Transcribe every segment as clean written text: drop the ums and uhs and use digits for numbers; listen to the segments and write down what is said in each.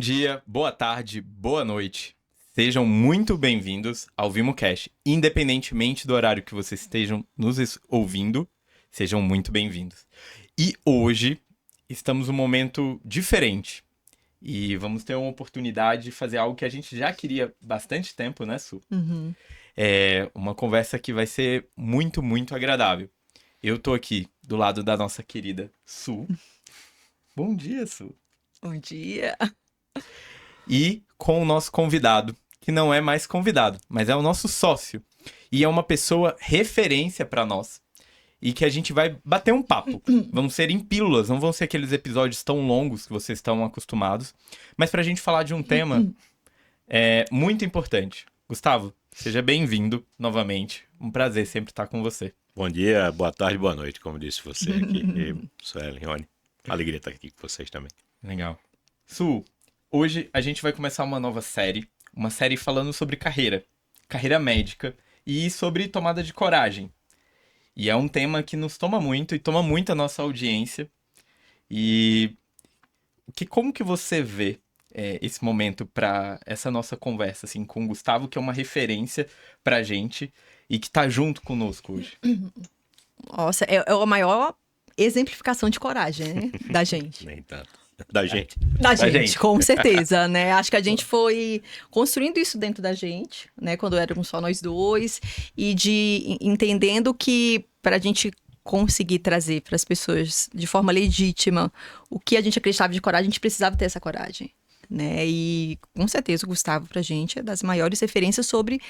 dia, boa tarde, boa noite. Sejam muito bem-vindos ao VimoCast. Independentemente do horário que vocês estejam nos ouvindo, sejam muito bem-vindos. E hoje estamos num momento diferente. E vamos ter uma oportunidade de fazer algo que a gente já queria bastante tempo, né, Su? Uhum. É uma conversa que vai ser muito, muito agradável. Eu tô aqui do lado da nossa querida Su. Bom dia, Su. Bom dia. E com o nosso convidado, que não é mais convidado, mas é o nosso sócio. E é uma pessoa referência para nós. E que a gente vai bater um papo. Vão ser em pílulas, não vão ser aqueles episódios tão longos que vocês estão acostumados. Mas pra gente falar de um tema muito importante. Gustavo, seja bem-vindo novamente. Um prazer sempre estar com você. Bom dia, boa tarde, boa noite, como disse você aqui. E Suelen, Rony. Alegria estar aqui com vocês também. Legal. Su, hoje a gente vai começar uma nova série. Uma série falando sobre carreira médica e sobre tomada de coragem. E é um tema que nos toma muito e toma muito a nossa audiência. E como que você vê esse momento para essa nossa conversa assim, com o Gustavo, que é uma referência pra gente e que tá junto conosco hoje? Nossa, é a maior exemplificação de coragem, né? Da gente. Nem tanto. Da gente. Da gente, gente. com certeza, né? Acho que a gente foi construindo isso dentro da gente, né? Quando éramos só nós dois. E entendendo que para a gente conseguir trazer para as pessoas de forma legítima o que a gente acreditava de coragem, a gente precisava ter essa coragem. Né? E com certeza o Gustavo pra gente é das maiores referências sobre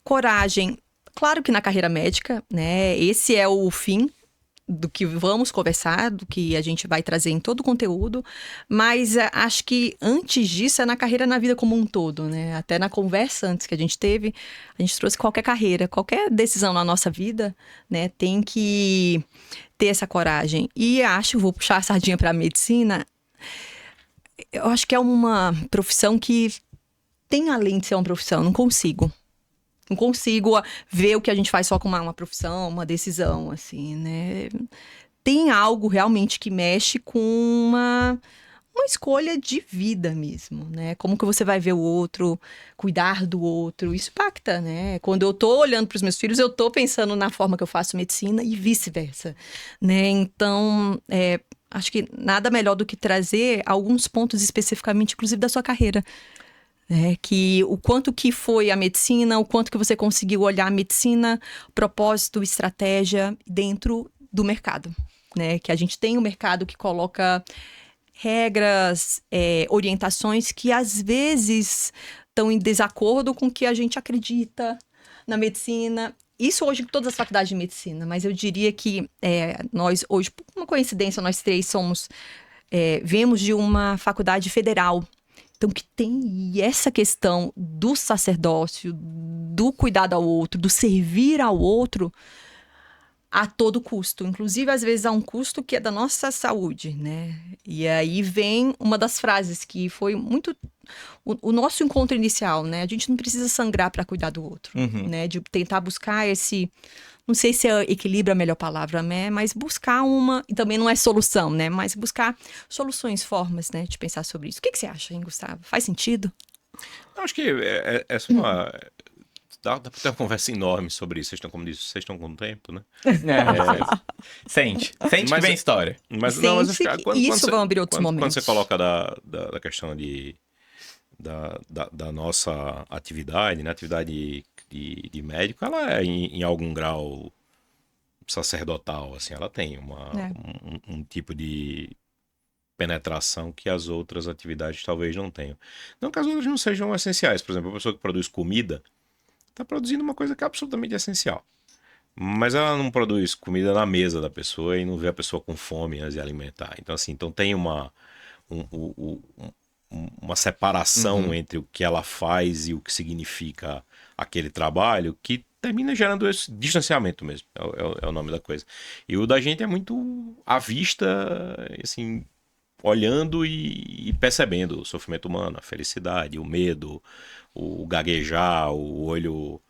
coragem. Claro que na carreira médica, né, esse é o fim do que vamos conversar, do que a gente vai trazer em todo o conteúdo, mas acho que antes disso é na carreira, na vida como um todo, né? Até na conversa antes que a gente teve, a gente trouxe qualquer carreira, qualquer decisão na nossa vida, né, tem que ter essa coragem. E acho, vou puxar a sardinha para a medicina, eu acho que é uma profissão que tem além de ser uma profissão, não consigo ver o que a gente faz só com uma profissão, uma decisão, assim, né? Tem algo realmente que mexe com uma escolha de vida mesmo, né? Como que você vai ver o outro, cuidar do outro, isso impacta, né? Quando eu tô olhando para os meus filhos, eu tô pensando na forma que eu faço medicina e vice-versa, né? Então, acho que nada melhor do que trazer alguns pontos especificamente, inclusive da sua carreira. Que o quanto que foi a medicina, o quanto que você conseguiu olhar a medicina, propósito, estratégia dentro do mercado, né? Que a gente tem um mercado que coloca regras, orientações que às vezes estão em desacordo com o que a gente acredita na medicina. Isso hoje em todas as faculdades de medicina, mas eu diria que nós hoje, por uma coincidência, nós três viemos de uma faculdade federal. Então, que tem essa questão do sacerdócio, do cuidado ao outro, do servir ao outro a todo custo. Inclusive, às vezes, há um custo que é da nossa saúde, né? E aí vem uma das frases que foi muito o nosso encontro inicial, né? A gente não precisa sangrar para cuidar do outro, né? De tentar buscar esse... Não sei se equilíbrio é a melhor palavra, né? Mas buscar e também não é solução, né? Mas buscar soluções, formas, né? De pensar sobre isso. O que você acha, hein, Gustavo? Faz sentido? Eu acho que essa é uma... Dá pra ter uma conversa enorme sobre isso. Como disse, vocês estão com tempo, né? Sente que vem história. Mas acho que isso vai abrir outros momentos. Quando você coloca da questão da nossa atividade, né? Atividade de médico, ela é em algum grau sacerdotal, assim, ela tem um tipo de penetração que as outras atividades talvez não tenham. Não que as outras não sejam essenciais. Por exemplo, a pessoa que produz comida está produzindo uma coisa que é absolutamente essencial. Mas ela não produz comida na mesa da pessoa e não vê a pessoa com fome antes de alimentar. Então, assim, tem uma separação entre o que ela faz e o que significa aquele trabalho que termina gerando esse distanciamento mesmo, é o nome da coisa. E o da gente é muito à vista, assim, olhando e percebendo o sofrimento humano, a felicidade, o medo, o gaguejar, o olho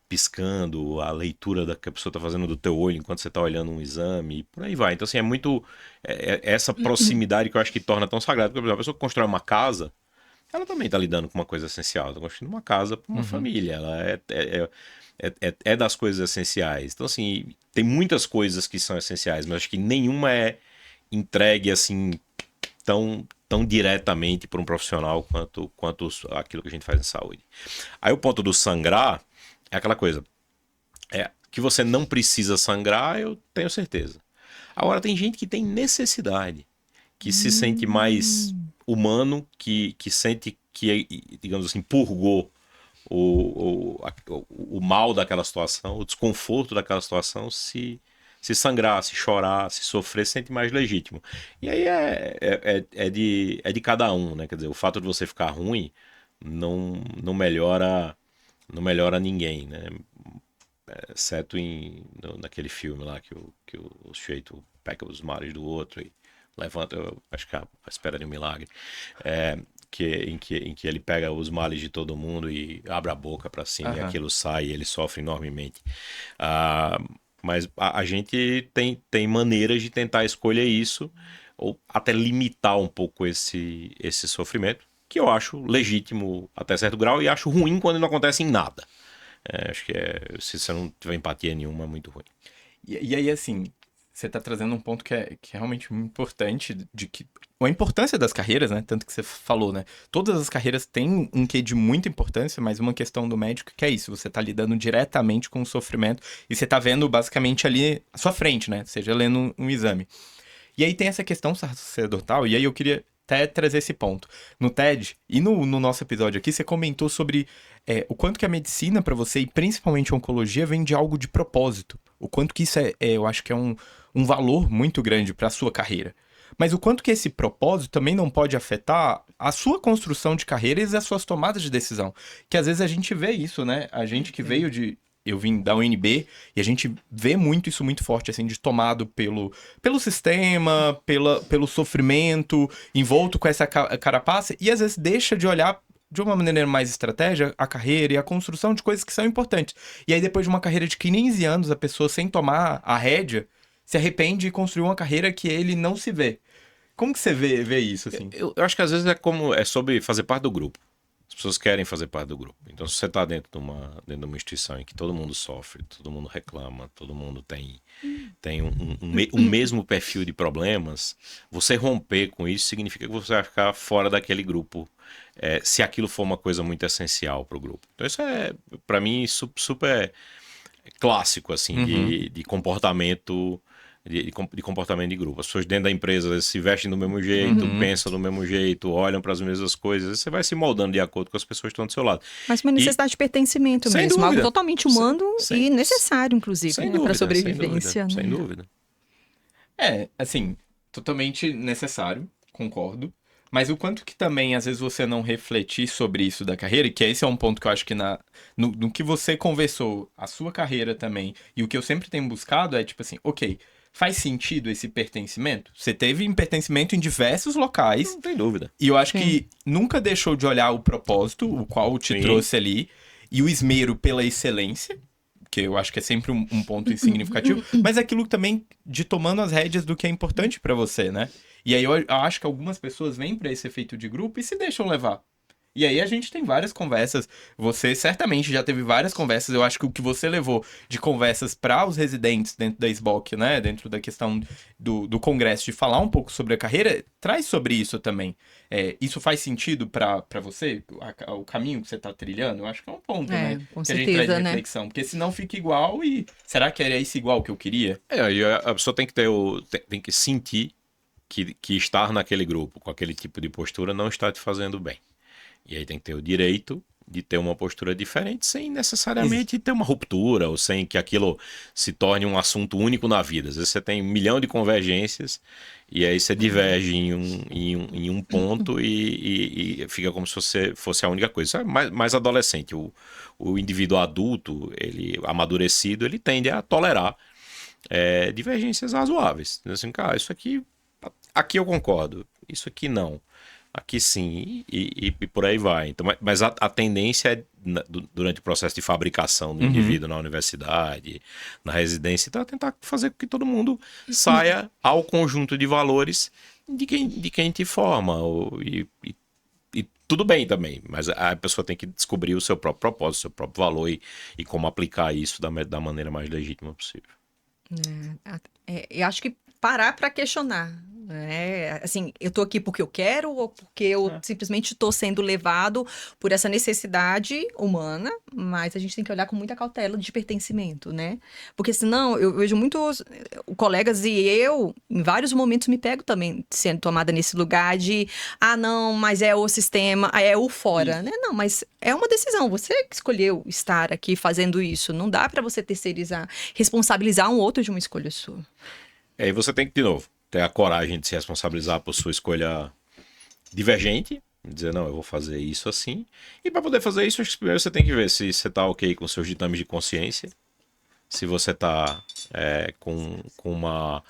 piscando, a leitura que a pessoa está fazendo do teu olho enquanto você está olhando um exame, e por aí vai. Então, assim, é muito essa proximidade que eu acho que torna tão sagrado. Porque, por exemplo, a pessoa que constrói uma casa, ela também está lidando com uma coisa essencial. Está construindo uma casa para uma família. Ela é das coisas essenciais. Então, assim, tem muitas coisas que são essenciais, mas acho que nenhuma é entregue, assim, tão diretamente para um profissional quanto aquilo que a gente faz em saúde. Aí o ponto do sangrar é aquela coisa, que você não precisa sangrar, eu tenho certeza. Agora, tem gente que tem necessidade, que se sente mais humano, que sente que, digamos assim, purgou o mal daquela situação, o desconforto daquela situação, se sangrar, se chorar, se sofrer, se sente mais legítimo. E aí é de cada um, né? Quer dizer, o fato de você ficar ruim não melhora ninguém, né? Exceto naquele filme lá que o sujeito pega os males do outro e levanta, eu acho que a espera de um milagre, em que ele pega os males de todo mundo e abre a boca para cima e aquilo sai e ele sofre enormemente. Mas a gente tem maneiras de tentar escolher isso, ou até limitar um pouco esse sofrimento, que eu acho legítimo até certo grau e acho ruim quando não acontece em nada. Acho que se você não tiver empatia nenhuma, é muito ruim. E aí, assim, você tá trazendo um ponto que é realmente muito importante, de que a importância das carreiras, né? Tanto que você falou, né? Todas as carreiras têm um quê de muita importância, mas uma questão do médico que é isso, você tá lidando diretamente com o sofrimento e você tá vendo basicamente ali à sua frente, né? Seja lendo um exame. E aí tem essa questão sacerdotal, e aí eu queria até trazer esse ponto. No TED e no nosso episódio aqui, você comentou sobre o quanto que a medicina para você, e principalmente a oncologia, vem de algo de propósito. O quanto que isso eu acho que é um valor muito grande para a sua carreira. Mas o quanto que esse propósito também não pode afetar a sua construção de carreira e as suas tomadas de decisão. Que às vezes a gente vê isso, né? A gente que veio de... Eu vim da UNB e a gente vê isso muito forte, assim, de tomado pelo sistema, pelo sofrimento, envolto com essa carapaça, e às vezes deixa de olhar de uma maneira mais estratégica a carreira e a construção de coisas que são importantes. E aí depois de uma carreira de 15 anos, a pessoa sem tomar a rédea, se arrepende e construiu uma carreira que ele não se vê. Como que você vê isso, assim? Eu acho que às vezes é sobre fazer parte do grupo. As pessoas querem fazer parte do grupo. Então, se você está dentro de uma instituição em que todo mundo sofre, todo mundo reclama, todo mundo tem um mesmo perfil de problemas, você romper com isso significa que você vai ficar fora daquele grupo, se aquilo for uma coisa muito essencial para o grupo. Então, isso para mim, super clássico, assim, de comportamento... De comportamento de grupo. As pessoas dentro da empresa se vestem do mesmo jeito, pensam do mesmo jeito, olham para as mesmas coisas. Você vai se moldando de acordo com as pessoas que estão do seu lado. Mas uma necessidade de pertencimento sem mesmo. dúvida. Algo totalmente humano e necessário, inclusive, para a sobrevivência. Sem dúvida. Assim, totalmente necessário, concordo. Mas o quanto que também, às vezes, você não refletir sobre isso da carreira, e que esse é um ponto que eu acho que no que você conversou, a sua carreira também, e o que eu sempre tenho buscado é, tipo assim, ok, faz sentido esse pertencimento? Você teve pertencimento em diversos locais. Não tem dúvida. E eu acho que nunca deixou de olhar o propósito, o qual te trouxe ali, e o esmero pela excelência, que eu acho que é sempre um ponto significativo, mas aquilo também de tomando as rédeas do que é importante pra você, né? E aí eu acho que algumas pessoas vêm pra esse efeito de grupo e se deixam levar. E aí a gente tem várias conversas, você certamente já teve várias conversas, eu acho que o que você levou de conversas para os residentes dentro da SBOC, né, dentro da questão do congresso, de falar um pouco sobre a carreira, traz sobre isso também. Isso faz sentido para você, o caminho que você está trilhando? Eu acho que é um ponto, né, com que certeza, a gente traz de né? reflexão, porque senão fica igual e será que era isso igual que eu queria? E a pessoa tem que tem que sentir que estar naquele grupo, com aquele tipo de postura, não está te fazendo bem. E aí tem que ter o direito de ter uma postura diferente sem necessariamente ter uma ruptura ou sem que aquilo se torne um assunto único na vida. Às vezes você tem 1 milhão de convergências e aí você diverge em um ponto e fica como se você fosse a única coisa. Isso é mais adolescente. O indivíduo adulto, ele amadurecido, ele tende a tolerar divergências razoáveis. Assim, cara, isso aqui eu concordo, isso aqui não. aqui sim, e por aí vai. Então, mas a tendência é, durante o processo de fabricação do indivíduo na universidade, na residência, então, é tentar fazer com que todo mundo saia ao conjunto de valores de quem te forma. E tudo bem também, mas a pessoa tem que descobrir o seu próprio propósito, o seu próprio valor e como aplicar isso da maneira mais legítima possível. Eu acho que parar para questionar. Assim, eu tô aqui porque eu quero ou porque eu simplesmente estou sendo levado por essa necessidade humana, mas a gente tem que olhar com muita cautela de pertencimento, né? Porque senão eu vejo muitos colegas e eu, em vários momentos, me pego também sendo tomada nesse lugar de não, mas é o sistema, é o fora, né? Não, mas é uma decisão, você que escolheu estar aqui fazendo isso, não dá para você terceirizar, responsabilizar um outro de uma escolha sua. Aí você tem que, de novo, ter a coragem de se responsabilizar por sua escolha divergente, dizer, não, eu vou fazer isso assim. E para poder fazer isso, acho que primeiro você tem que ver se você está ok com seus ditames de consciência, se você está com uma...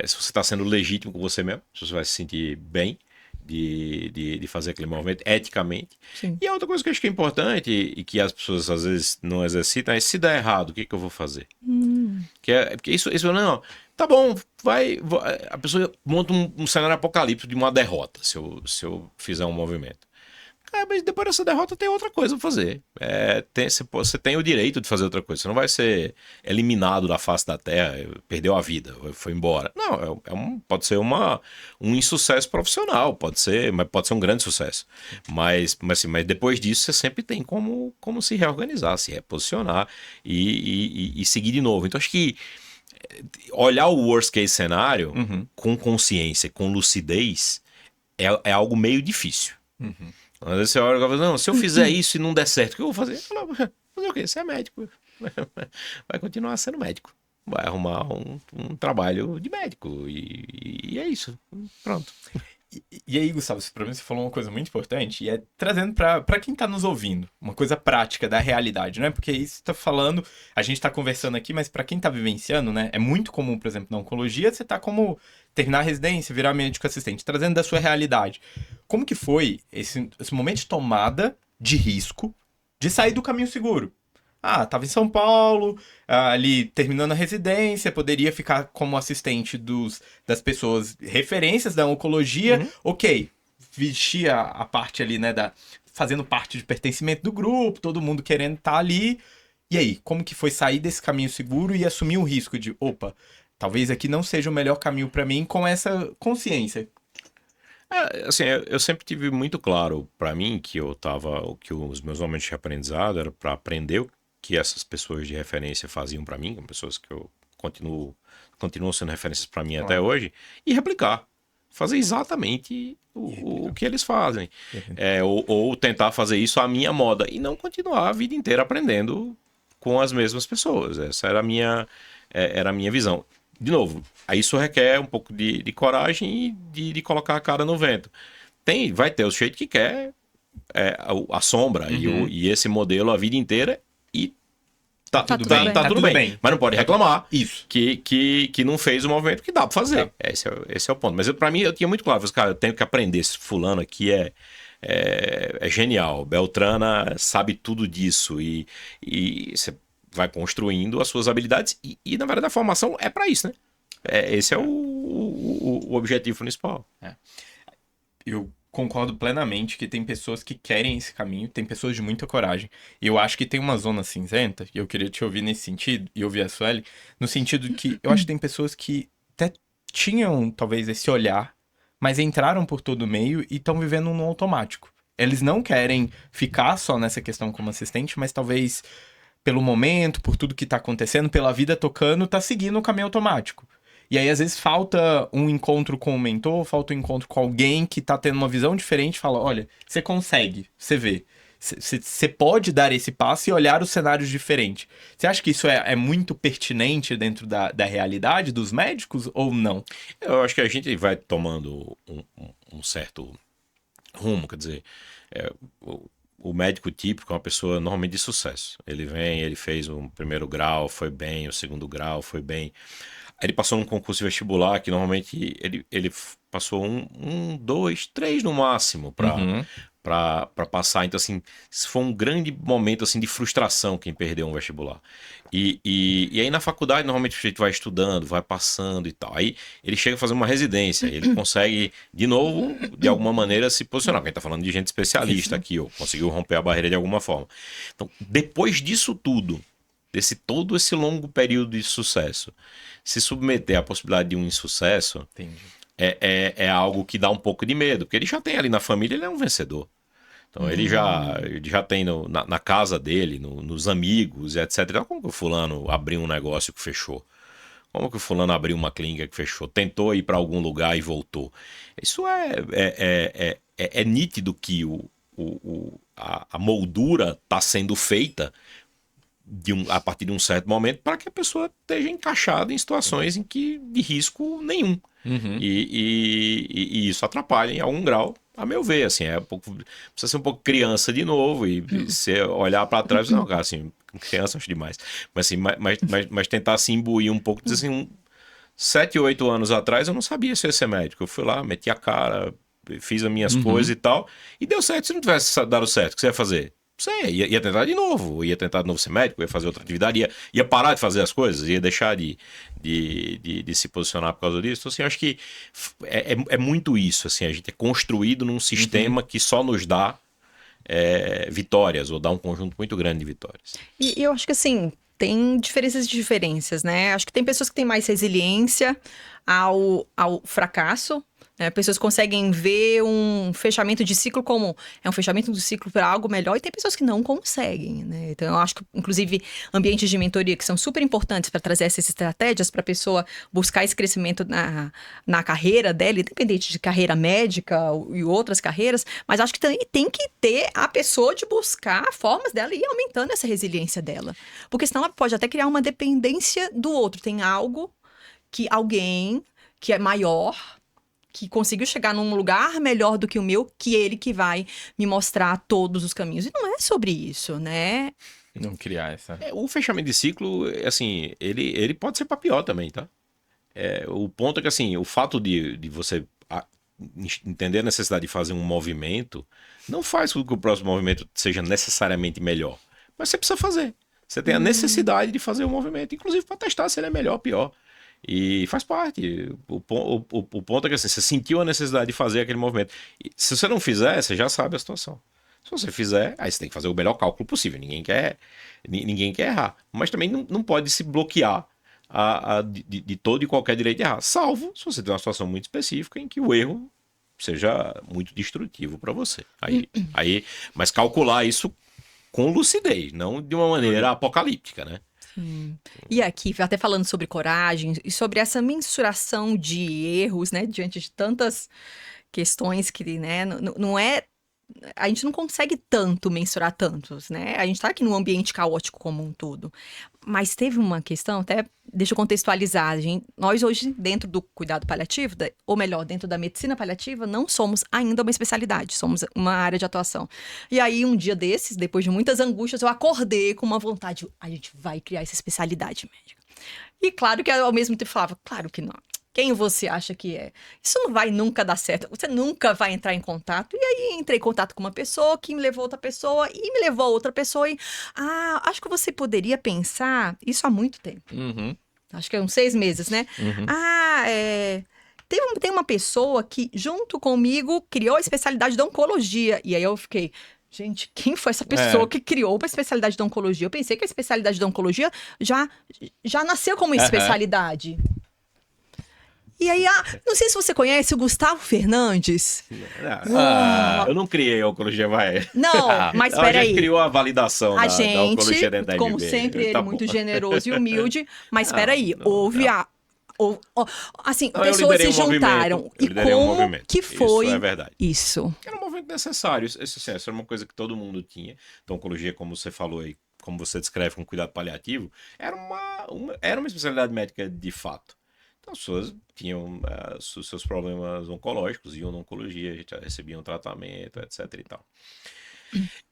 se você está sendo legítimo com você mesmo, se você vai se sentir bem de fazer aquele movimento eticamente. Sim. E a outra coisa que eu acho que é importante e que as pessoas às vezes não exercitam é se der errado, o que eu vou fazer? Porque isso não... Tá bom, a pessoa monta um cenário apocalíptico de uma derrota, se eu fizer um movimento. Mas depois dessa derrota tem outra coisa pra fazer. Você tem o direito de fazer outra coisa. Você não vai ser eliminado da face da terra, perdeu a vida, foi embora. Não, pode ser um insucesso profissional, mas pode ser um grande sucesso. Mas depois disso você sempre tem como se reorganizar, se reposicionar e seguir de novo. Então acho que olhar o worst case cenário com consciência, com lucidez, é algo meio difícil. Às vezes você olha e fala, não, se eu fizer isso e não der certo, o que eu vou fazer? Fazer o quê? Você é médico. Vai continuar sendo médico. Vai arrumar um trabalho de médico. E é isso. Pronto. E aí, Gustavo, pra mim você falou uma coisa muito importante e é trazendo pra quem tá nos ouvindo, uma coisa prática da realidade, não é? Porque isso tá falando, a gente tá conversando aqui, mas pra quem tá vivenciando, né? É muito comum, por exemplo, na oncologia, você tá como terminar a residência, virar médico assistente, trazendo da sua realidade. Como que foi esse momento de tomada de risco de sair do caminho seguro? Tava em São Paulo, ali terminando a residência, poderia ficar como assistente das pessoas referências da oncologia. Ok, vestia a parte ali, né, fazendo parte de pertencimento do grupo, todo mundo querendo estar ali. E aí, como que foi sair desse caminho seguro e assumir o risco de, opa, talvez aqui não seja o melhor caminho para mim com essa consciência? Assim, eu sempre tive muito claro para mim que que os meus momentos de aprendizado era para aprender o que essas pessoas de referência faziam para mim, pessoas que eu continuam sendo referências para mim até hoje, e replicar. Fazer exatamente o que eles fazem. Ou tentar fazer isso à minha moda e não continuar a vida inteira aprendendo com as mesmas pessoas. Essa era a minha visão. De novo, isso requer um pouco de coragem e de colocar a cara no vento. Vai ter o jeito que quer, a sombra e esse modelo a vida inteira e tá tudo bem. Mas não pode reclamar que não fez o movimento que dá pra fazer. Esse é o ponto. Mas pra mim, eu tinha muito claro, cara, eu tenho que aprender. Esse fulano aqui é genial. Beltrana sabe tudo disso e você vai construindo as suas habilidades e na verdade, a formação é pra isso, né? Esse é o objetivo principal. Eu concordo plenamente que tem pessoas que querem esse caminho, tem pessoas de muita coragem. E eu acho que tem uma zona cinzenta, e eu queria te ouvir nesse sentido, e ouvir a Sueli, no sentido que eu acho que tem pessoas que até tinham, talvez, esse olhar, mas entraram por todo o meio e estão vivendo no automático. Eles não querem ficar só nessa questão como assistente, mas talvez pelo momento, por tudo que tá acontecendo, pela vida tocando, tá seguindo o caminho automático. E aí, às vezes, falta um encontro com o mentor, falta um encontro com alguém que tá tendo uma visão diferente e fala, olha, você consegue, você vê. Você pode dar esse passo e olhar os cenários diferentes. Você acha que isso é muito pertinente dentro da realidade dos médicos ou não? Eu acho que a gente vai tomando um certo rumo, quer dizer, o médico típico é uma pessoa normalmente de sucesso. Ele fez o primeiro grau, foi bem, o segundo grau, foi bem. Aí ele passou num concurso de vestibular que normalmente ele passou dois, três no máximo Uhum. para passar. Então, assim, isso foi um grande momento assim de frustração quem perdeu um vestibular. E aí na faculdade, normalmente a gente vai estudando, vai passando e tal. Aí ele chega a fazer uma residência, ele consegue, de novo, de alguma maneira, se posicionar. Porque a gente tá falando de gente especialista aqui, ou conseguiu romper a barreira de alguma forma. Então, depois disso tudo, todo esse longo período de sucesso, se submeter à possibilidade de um insucesso Entendi. é algo que dá um pouco de medo, porque ele já tem ali na família, ele é um vencedor. Então ele já tem na casa dele, nos amigos, etc. Então, como que o fulano abriu um negócio que fechou? Como que o fulano abriu uma clínica que fechou? Tentou ir para algum lugar e voltou. Isso é nítido que a moldura está sendo feita a partir de um certo momento para que a pessoa esteja encaixada em situações em que de risco nenhum. Uhum. E isso atrapalha em algum grau, a meu ver, assim, precisa ser um pouco criança de novo e você olhar para trás e dizer, não, cara, assim, criança acho demais, mas assim, mas tentar se imbuir um pouco, dizer assim, 7, 8 anos atrás eu não sabia se eu ia ser médico, eu fui lá, meti a cara, fiz as minhas coisas e tal, e deu certo. Se não tivesse dado certo, o que você ia fazer? Você ia tentar de novo, ia tentar de novo ser médico, ia fazer outra atividade, ia parar de fazer as coisas, ia deixar de se posicionar por causa disso. Então, assim, eu acho que é muito isso, assim, a gente é construído num sistema que só nos dá vitórias, ou dá um conjunto muito grande de vitórias. E eu acho que assim, tem diferenças, né? Acho que tem pessoas que têm mais resiliência ao fracasso, né? Pessoas conseguem ver um fechamento de ciclo como um fechamento do ciclo para algo melhor, e tem pessoas que não conseguem, né? Então, eu acho que, inclusive, ambientes de mentoria que são super importantes para trazer essas estratégias para a pessoa buscar esse crescimento na carreira dela, independente de carreira médica e outras carreiras, mas acho que tem que ter a pessoa de buscar formas dela e ir aumentando essa resiliência dela. Porque senão ela pode até criar uma dependência do outro. Tem algo que alguém que é maior, que conseguiu chegar num lugar melhor do que o meu, que ele que vai me mostrar todos os caminhos. E não é sobre isso, né? Não criar essa. O fechamento de ciclo, assim, ele pode ser para pior também, tá? O ponto é que, assim, o fato de você entender a necessidade de fazer um movimento não faz com que o próximo movimento seja necessariamente melhor. Mas você precisa fazer. Você tem a necessidade de fazer o movimento, inclusive para testar se ele é melhor ou pior. E faz parte. O ponto é que, assim, você sentiu a necessidade de fazer aquele movimento. E se você não fizer, você já sabe a situação. Se você fizer, aí você tem que fazer o melhor cálculo possível. Ninguém quer errar. Mas também não pode se bloquear de todo e qualquer direito de errar. Salvo se você tem uma situação muito específica em que o erro seja muito destrutivo para você. Mas calcular isso com lucidez, não de uma maneira apocalíptica, né? E aqui, até falando sobre coragem e sobre essa mensuração de erros, né, diante de tantas questões que, né, não é. A gente não consegue tanto mensurar tantos, né? A gente tá aqui num ambiente caótico como um todo. Mas teve uma questão, até deixa eu contextualizar. Nós hoje, dentro do cuidado paliativo, ou melhor, dentro da medicina paliativa, não somos ainda uma especialidade, somos uma área de atuação. E aí, um dia desses, depois de muitas angústias, eu acordei com uma vontade, a gente vai criar essa especialidade médica. E claro que ao mesmo tempo falava, claro que não. Quem você acha que é? Isso não vai nunca dar certo. Você nunca vai entrar em contato. E aí entrei em contato com uma pessoa que me levou a outra pessoa e me levou a outra pessoa. E, acho que você poderia pensar, isso há muito tempo. Acho que é uns 6 meses, né? Tem uma pessoa que, junto comigo, criou a especialidade da oncologia. E aí eu fiquei, gente, quem foi essa pessoa que criou a especialidade da oncologia? Eu pensei que a especialidade da oncologia já nasceu como especialidade. E aí, não sei se você conhece o Gustavo Fernandes. Eu não criei a oncologia, vai. Não, mas peraí. A gente criou a validação da oncologia dentro da como MB. sempre, ele muito generoso e humilde. Mas peraí, assim, pessoas se juntaram. E como que foi isso? É verdade. Isso. Era um movimento necessário. Isso era uma coisa que todo mundo tinha. Então, oncologia, como você falou aí, como você descreve com cuidado paliativo, era uma especialidade médica de fato. Então, as pessoas tinham seus problemas oncológicos, iam na oncologia, recebiam tratamento, etc e tal.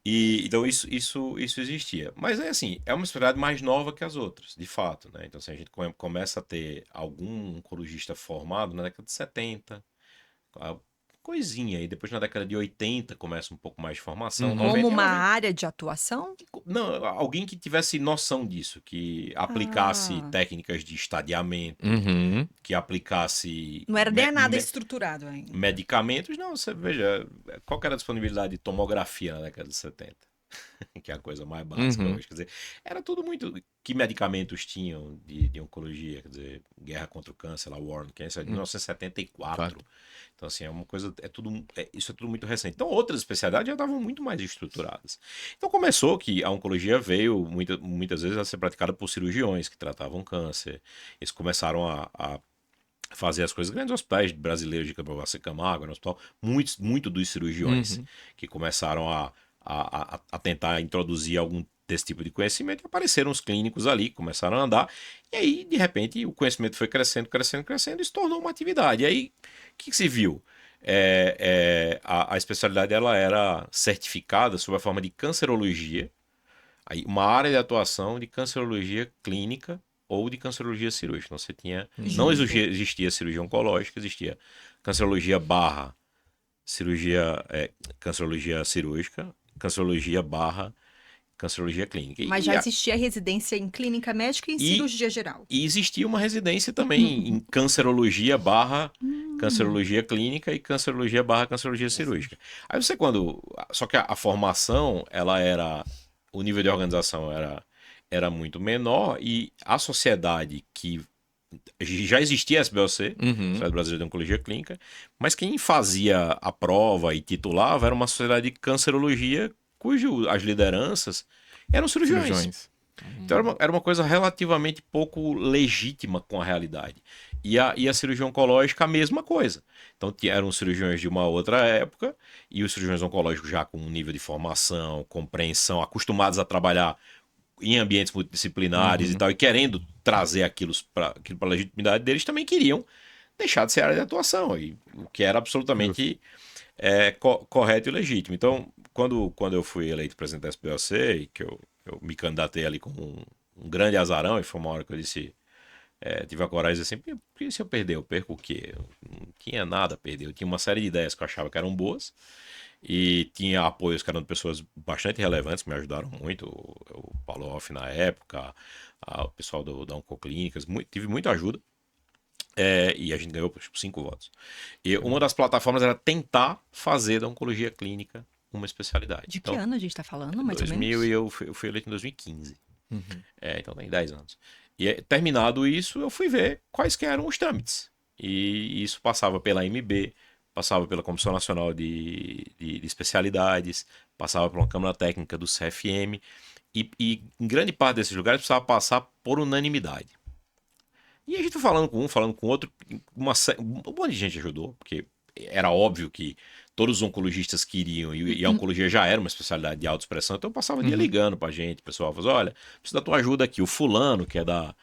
E, então isso existia. Mas é assim, é uma especialidade mais nova que as outras, de fato, né? Então assim, a gente começa a ter algum oncologista formado na década de 70, a coisinha, e depois na década de 80 começa um pouco mais de formação, Uhum. 90 Como e uma 90. área de atuação? Não, alguém que tivesse noção disso, que aplicasse Ah. técnicas de estadiamento, Uhum. que aplicasse Não era nem nada estruturado ainda. medicamentos. Não, você veja, qual que era a disponibilidade de tomografia na década de 70? Que é a coisa mais básica Uhum. hoje. Quer dizer, era tudo muito. Que medicamentos tinham de oncologia? Quer dizer, guerra contra o câncer, lá, War on Cancer, de 1974. Claro. Então, assim, é uma coisa. Isso é tudo muito recente. Então, outras especialidades já estavam muito mais estruturadas. Então, começou que a oncologia veio muitas vezes a ser praticada por cirurgiões que tratavam câncer. Eles começaram a fazer as coisas grandes hospitais brasileiros de Campobasso e Camargo, no hospital, muito dos cirurgiões Uhum. que começaram a tentar introduzir algum desse tipo de conhecimento, e apareceram os clínicos ali, começaram a andar, e aí, de repente, o conhecimento foi crescendo, crescendo, crescendo, e se tornou uma atividade. E aí, o que se viu? A especialidade ela era certificada sob a forma de cancerologia, aí uma área de atuação de cancerologia clínica ou de cancerologia cirúrgica. Então, você tinha, não Junto. existia cirurgia oncológica, existia cancerologia barra cirurgia, cancerologia cirúrgica, cancerologia barra cancerologia clínica. Mas já existia residência em clínica médica e em e- cirurgia geral. e existia uma residência também em cancerologia barra cancerologia clínica e cancerologia barra cancerologia cirúrgica. Aí você só que a formação, o nível de organização era muito menor, e a sociedade que já existia a SBOC, Uhum. Sociedade Brasileira de Oncologia Clínica, mas quem fazia a prova e titulava era uma sociedade de cancerologia cujo as lideranças eram cirurgiões. Cirurgiões. Então era uma coisa relativamente pouco legítima com a realidade. E a cirurgia oncológica, a mesma coisa. Então eram cirurgiões de uma outra época, e os cirurgiões oncológicos já com um nível de formação, compreensão, acostumados a trabalhar em ambientes multidisciplinares e tal, e querendo trazer aquilo para a legitimidade deles, também queriam deixar de ser área de atuação, o que era absolutamente correto e legítimo. Então, quando eu fui eleito presidente da SBOC, e que eu me candidatei ali com um grande azarão, e foi uma hora que eu disse, tive a coragem de dizer assim, porque se eu perder, eu perco o quê? Eu não tinha nada a perder, eu tinha uma série de ideias que eu achava que eram boas, e tinha apoios que eram de pessoas bastante relevantes, que me ajudaram muito, o Paulo Off na época, o pessoal da Oncoclínicas, tive muita ajuda, e a gente ganhou tipo, 5 votos. E uma das plataformas era tentar fazer da oncologia clínica uma especialidade. De que ano a gente está falando, mais 2000, ou menos? e eu fui eleito em 2015. Uhum. Então tem 10 anos. E terminado isso, eu fui ver quais que eram os trâmites. E isso passava pela MB, passava pela Comissão Nacional de Especialidades, passava por uma Câmara Técnica do CFM, e em grande parte desses lugares precisava passar por unanimidade. E a gente foi falando com outro, um monte de gente ajudou, porque era óbvio que todos os oncologistas queriam, e a oncologia já era uma especialidade de alta expressão, então eu passava o dia ligando pra gente, o pessoal falava, olha, preciso da tua ajuda aqui, o fulano, que é da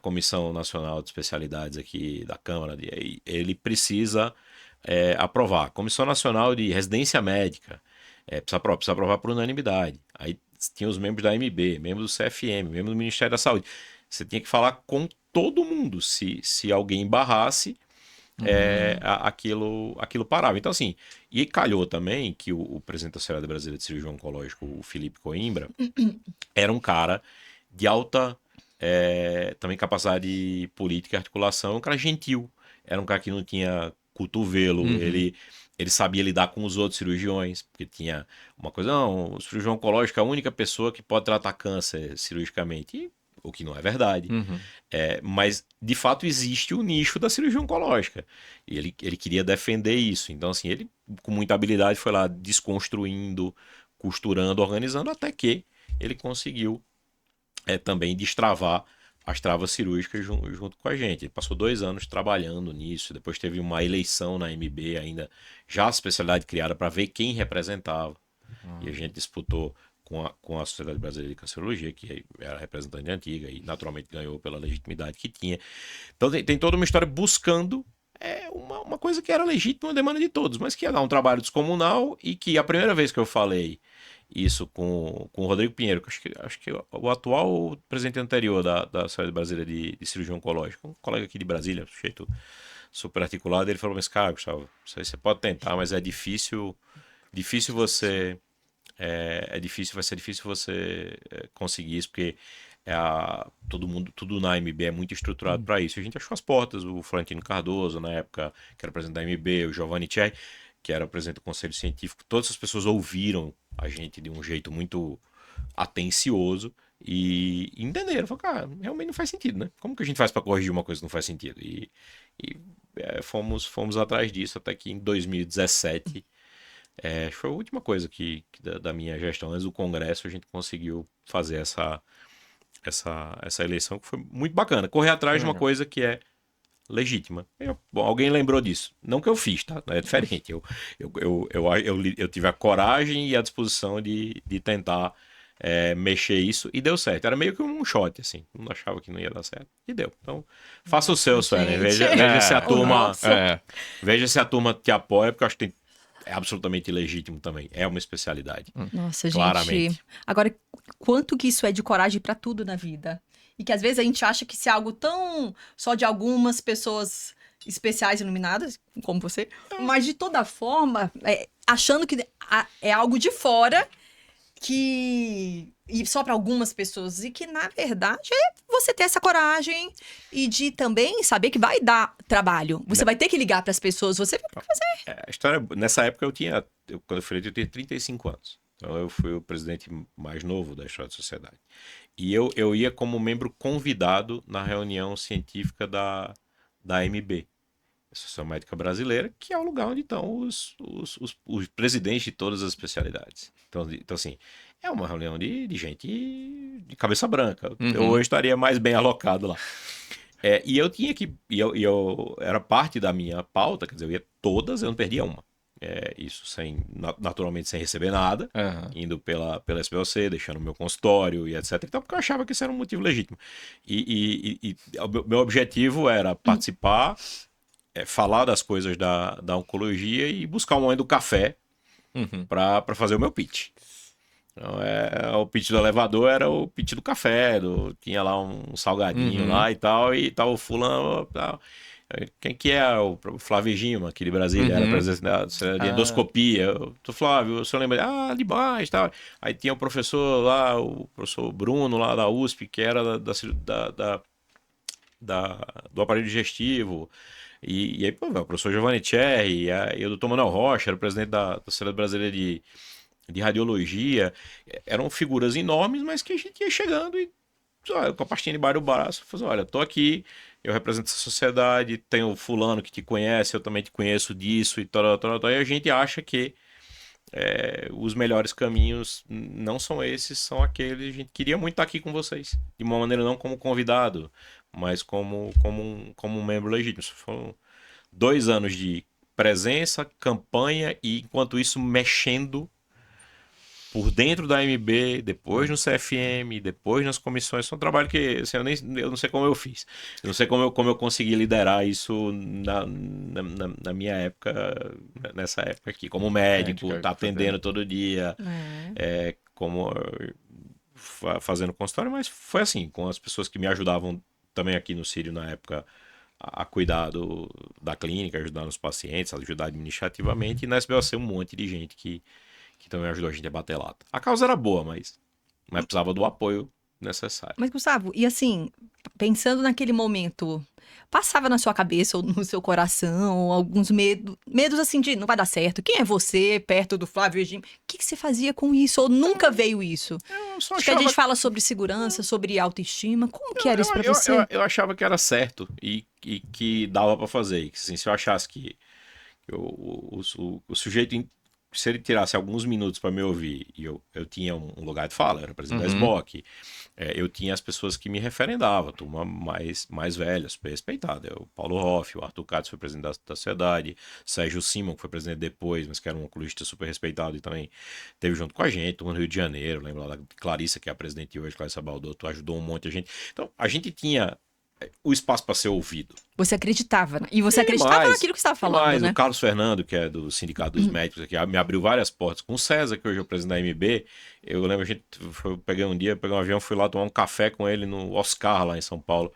Comissão Nacional de Especialidades aqui da Câmara, ele precisa aprovar. Comissão Nacional de Residência Médica, precisa aprovar por unanimidade. Aí tinha os membros da MB, membros do CFM, membros do Ministério da Saúde. Você tinha que falar com todo mundo, se alguém barrasse, aquilo parava. Então, assim, e calhou também que o presidente da Sociedade Brasileira de Cirurgia Oncológica, o Felipe Coimbra, era um cara de alta também capacidade política e articulação, um cara gentil, era um cara que não tinha cotovelo, ele sabia lidar com os outros cirurgiões, porque tinha uma coisa, não, o cirurgião oncológico é a única pessoa que pode tratar câncer cirurgicamente, o que não é verdade. Mas, de fato, existe o nicho da cirurgia oncológica. E ele queria defender isso. Então, assim, ele, com muita habilidade, foi lá desconstruindo, costurando, organizando, até que ele conseguiu também destravar as travas cirúrgicas junto com a gente. Ele passou 2 anos trabalhando nisso. Depois teve uma eleição na MB ainda, já a especialidade criada para ver quem representava. E a gente disputou com a Sociedade Brasileira de Cancerologia, que era representante antiga e naturalmente ganhou pela legitimidade que tinha. Então tem toda uma história buscando uma coisa que era legítima, uma demanda de todos, mas que ia dar um trabalho descomunal, e que a primeira vez que eu falei isso com o Rodrigo Pinheiro, que acho que o atual presidente anterior da Sociedade Brasileira de Cirurgia Oncológica, um colega aqui de Brasília, um sujeito super articulado, ele falou: mas cara, Gustavo, isso aí você pode tentar, mas é difícil você vai ser difícil você conseguir isso, porque todo mundo, tudo na AMB é muito estruturado para isso. A gente achou as portas, o Florentino Cardoso, na época, que era presidente da AMB, o Giovanni Thierry, que era presidente do Conselho Científico, todas as pessoas ouviram a gente de um jeito muito atencioso e entenderam. Falaram: cara, realmente não faz sentido, né? Como que a gente faz para corrigir uma coisa que não faz sentido? Fomos atrás disso, até que em 2017 foi a última coisa que da minha gestão, antes do Congresso, a gente conseguiu fazer essa eleição, que foi muito bacana. Correr atrás de uma coisa que é legítima. Bom, alguém lembrou disso. Não que eu fiz, tá? É diferente. Eu tive a coragem e a disposição de tentar mexer isso, e deu certo. Era meio que um shot, assim. Não achava que não ia dar certo. E deu. Então, faça o seu, Suelen. Veja se a turma. Veja se a turma te apoia, porque eu acho que é absolutamente legítimo também. É uma especialidade. Nossa, claramente. gente. Agora, quanto que isso é de coragem para tudo na vida? E que às vezes a gente acha que isso é algo tão só de algumas pessoas especiais, iluminadas, como você, mas de toda forma, achando que é algo de fora e só para algumas pessoas, e que na verdade é você ter essa coragem e de também saber que vai dar trabalho. Você vai ter que ligar para as pessoas, você vai ter que fazer. A história, nessa época quando eu falei, eu tinha 35 anos. Então eu fui o presidente mais novo da história da sociedade. E eu ia como membro convidado na reunião científica da AMB, Associação Médica Brasileira, que é o lugar onde estão os presidentes de todas as especialidades. Então assim, é uma reunião de gente de cabeça branca. Eu hoje estaria mais bem alocado lá. E eu tinha que. Eu era parte da minha pauta, quer dizer, eu ia todas, eu não perdia uma. Isso naturalmente sem receber nada, indo pela SPOC, deixando o meu consultório e etc. Então, porque eu achava que isso era um motivo legítimo. E o meu objetivo era participar, falar das coisas da oncologia e buscar um momento do café para fazer o meu pitch. Então, o pitch do elevador era o pitch do café, tinha lá um salgadinho lá e tal, o fulano, tal. Quem que é? O Flávio Gima, aqui de Brasília, era presidente da endoscopia. Do Flávio, o senhor lembra? Demais, tal. Aí tinha o professor lá, o professor Bruno lá da USP, que era do aparelho digestivo. E aí, pô, o professor Giovanni Thierry, e o Dr. Manuel Rocha, era o presidente da Sociedade Brasileira de Radiologia. Eram figuras enormes, mas que a gente ia chegando e com a pastinha debaixo do braço, falando: olha, tô aqui, eu represento essa sociedade, tenho fulano que te conhece, eu também te conheço disso e tal. E a gente acha que os melhores caminhos não são esses, são aqueles. A gente queria muito estar aqui com vocês, de uma maneira não como convidado, mas como um membro legítimo. Foram 2 anos de presença, campanha e, enquanto isso, mexendo por dentro da AMB, depois no CFM, depois nas comissões. Foi um trabalho que assim, eu não sei como eu fiz. Eu não sei como eu consegui liderar isso na minha época, nessa época aqui, como médico, tá atendendo todo dia, fazendo consultório, mas foi assim, com as pessoas que me ajudavam também aqui no Sírio na época a cuidar da clínica, ajudar os pacientes, ajudar administrativamente, e na SBOC um monte de gente que também ajudou a gente a bater lata. A causa era boa, mas precisava do apoio necessário. Mas, Gustavo, e assim, pensando naquele momento, passava na sua cabeça ou no seu coração alguns medos assim de não vai dar certo? Quem é você perto do Flávio Regime? O que você fazia com isso? Ou nunca veio isso? Acho que a gente fala sobre segurança, sobre autoestima. Como que era isso pra você? Eu achava que era certo e que dava pra fazer. E, assim, se eu achasse que o sujeito, se ele tirasse alguns minutos para me ouvir, e eu tinha um lugar de fala, eu era presidente da SBOC, eu tinha as pessoas que me referendavam, turma mais velha, super respeitada. O Paulo Hoff, o Arthur Katz foi presidente da sociedade, Sérgio Simon, que foi presidente depois, mas que era um oculista super respeitado e também teve junto com a gente, turma no Rio de Janeiro, lembra lá da Clarissa, que é a presidente hoje, Clarissa Baldo, ajudou um monte de gente. Então, a gente tinha o espaço para ser ouvido. Você acreditava, né? E você acreditava naquilo que você estava falando, Mas né? o Carlos Fernando, que é do Sindicato dos Médicos aqui, me abriu várias portas. Com o César, que hoje é o presidente da MB, eu lembro, peguei um avião, fui lá tomar um café com ele no Oscar, lá em São Paulo,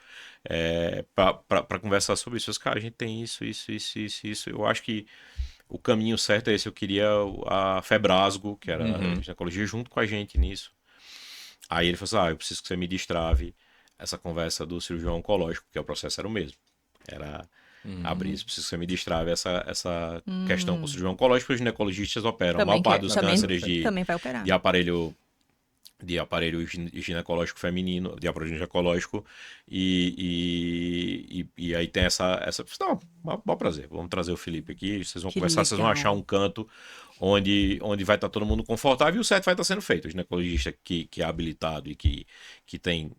para conversar sobre isso. Cara, a gente tem isso. Eu acho que o caminho certo é esse. Eu queria a Febrasgo, que era a ginecologia, junto com a gente nisso. Aí ele falou assim, eu preciso que você me destrave essa conversa do cirurgião oncológico, porque o processo era o mesmo. Era abrir isso, preciso que você me destrave essa questão com o cirurgião oncológico, porque os ginecologistas operam a maior parte dos cânceres também vai operar. de aparelho ginecológico feminino, de aparelho ginecológico, e aí tem essa... Não, bom prazer, vamos trazer o Felipe aqui, vocês vão conversar, vocês vão achar um canto onde vai estar todo mundo confortável e o certo vai estar sendo feito. O ginecologista que é habilitado e que tem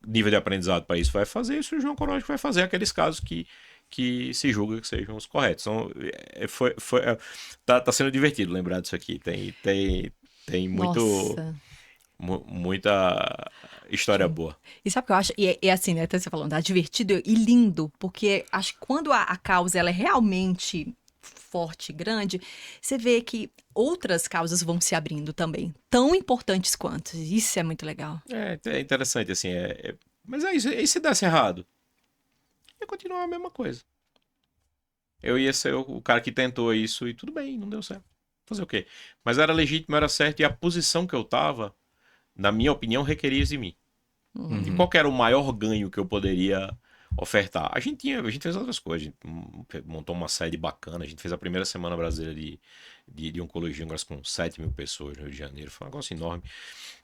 nível de aprendizado para isso vai fazer, e o cirurgião oncológico vai fazer aqueles casos que se julga que sejam os corretos. Então, tá sendo divertido lembrar disso aqui. Tem muita história boa. E sabe o que eu acho? E assim, né? Até você falando, tá divertido e lindo, porque acho que quando a causa ela é realmente forte, grande, você vê que outras causas vão se abrindo também, tão importantes quanto. Isso é muito legal. É interessante, assim. Mas é isso. E se desse errado? Ia continuar a mesma coisa. Eu ia ser o cara que tentou isso e tudo bem, não deu certo. Fazer o quê? Mas era legítimo, era certo, e a posição que eu tava, na minha opinião, requeria isso de mim. E qual que era o maior ganho que eu poderia ofertar? A gente fez outras coisas, a gente montou uma sede bacana, a gente fez a primeira semana brasileira de oncologia, com 7 mil pessoas no Rio de Janeiro, foi um negócio enorme.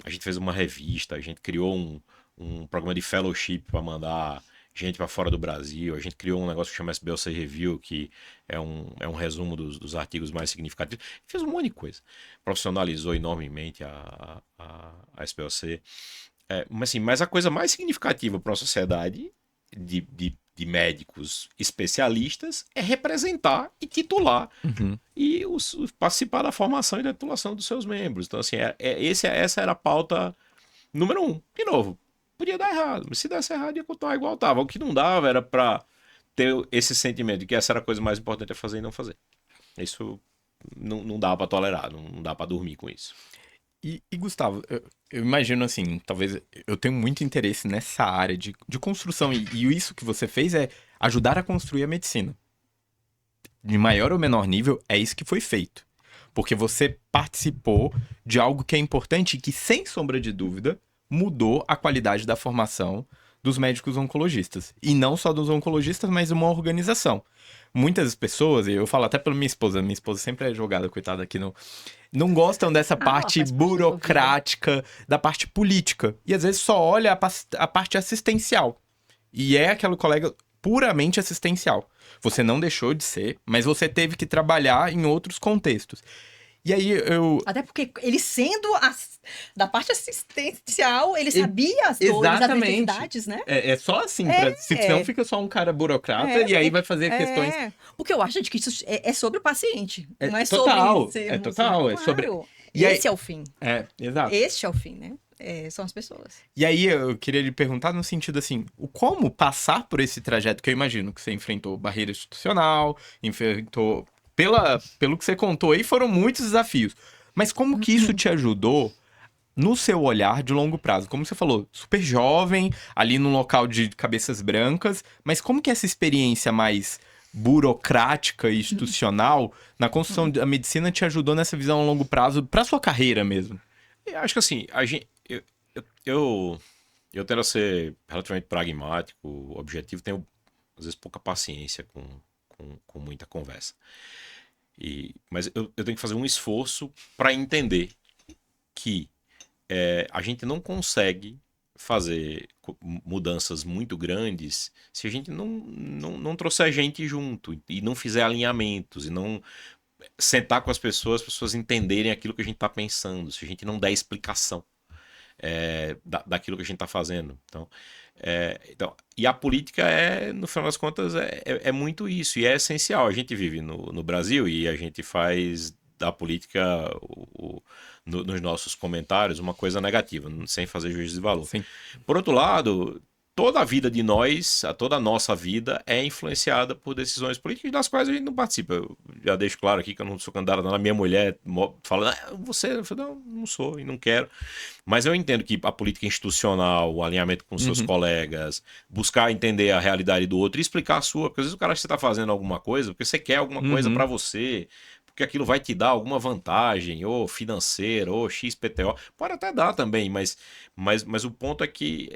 A gente fez uma revista, a gente criou um programa de fellowship para mandar gente para fora do Brasil, a gente criou um negócio que chama SBLC Review, que é um resumo dos artigos mais significativos. Fez um monte de coisa. Profissionalizou enormemente a SBLC. Mas a coisa mais significativa para a sociedade de médicos especialistas é representar e titular e participar da formação e da titulação dos seus membros. Então, assim, essa era a pauta número 1. De novo, podia dar errado, mas se desse errado ia continuar igual estava. O que não dava era para ter esse sentimento de que essa era a coisa mais importante a fazer e não fazer. Isso não dá para tolerar, não dá para dormir com isso. E Gustavo, eu imagino assim, talvez eu tenho muito interesse nessa área de construção e isso que você fez é ajudar a construir a medicina. De maior ou menor nível, é isso que foi feito. Porque você participou de algo que é importante e que, sem sombra de dúvida, mudou a qualidade da formação dos médicos oncologistas. E não só dos oncologistas, mas uma organização. Muitas pessoas, e eu falo até pela minha esposa sempre é jogada, coitada, aqui não gostam dessa parte burocrática, da parte política. E às vezes só olha a parte assistencial. E é aquele colega puramente assistencial. Você não deixou de ser, mas você teve que trabalhar em outros contextos. E aí Até porque ele sendo da parte assistencial, ele sabia as dores, as necessidades, né? É só assim, senão fica só um cara burocrata e aí vai fazer questões... O que eu acho é de que isso é sobre o paciente, não é total, sobre... É sobre... Esse é o fim. Exato. Este é o fim, né? São as pessoas. E aí eu queria lhe perguntar no sentido assim, como passar por esse trajeto que eu imagino que você enfrentou barreira institucional, enfrentou... Pelo que você contou aí, foram muitos desafios. Mas como que isso te ajudou no seu olhar de longo prazo? Como você falou, super jovem, ali num local de cabeças brancas, mas como que essa experiência mais burocrática e institucional na construção da medicina te ajudou nessa visão a longo prazo para sua carreira mesmo? Eu acho que assim, eu tendo a ser relativamente pragmático, objetivo, tenho às vezes pouca paciência com muita conversa. Mas eu tenho que fazer um esforço para entender que a gente não consegue fazer mudanças muito grandes se a gente não trouxer gente junto e não fizer alinhamentos e não sentar com as pessoas entenderem aquilo que a gente está pensando, se a gente não der explicação daquilo que a gente está fazendo. Então, e a política no final das contas, é muito isso, e é essencial. A gente vive no Brasil e a gente faz da política, nos nossos comentários, uma coisa negativa, sem fazer juízo de valor. Sim. Por outro lado, toda a vida de nós, toda a nossa vida é influenciada por decisões políticas das quais a gente não participa. Eu já deixo claro aqui que eu não sou candidato, a minha mulher fala, você, eu falo, não sou e não quero. Mas eu entendo que a política institucional, o alinhamento com seus colegas, buscar entender a realidade do outro e explicar a sua, porque às vezes o cara acha que você está fazendo alguma coisa, porque você quer alguma coisa para você, porque aquilo vai te dar alguma vantagem, ou financeira, ou XPTO. Pode até dar também, mas o ponto é que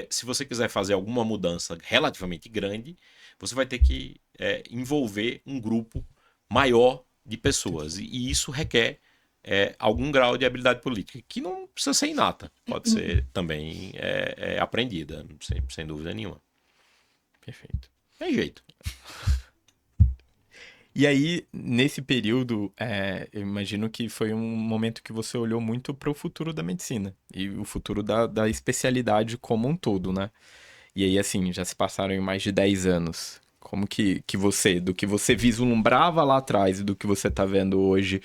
se você quiser fazer alguma mudança relativamente grande, você vai ter que envolver um grupo maior de pessoas. E isso requer algum grau de habilidade política, que não precisa ser inata, pode ser também aprendida, sem dúvida nenhuma. Perfeito. Tem jeito. E aí, nesse período, eu imagino que foi um momento que você olhou muito para o futuro da medicina e o futuro da especialidade como um todo, né? E aí, assim, já se passaram mais de 10 anos. Como que você, do que você vislumbrava lá atrás e do que você está vendo hoje,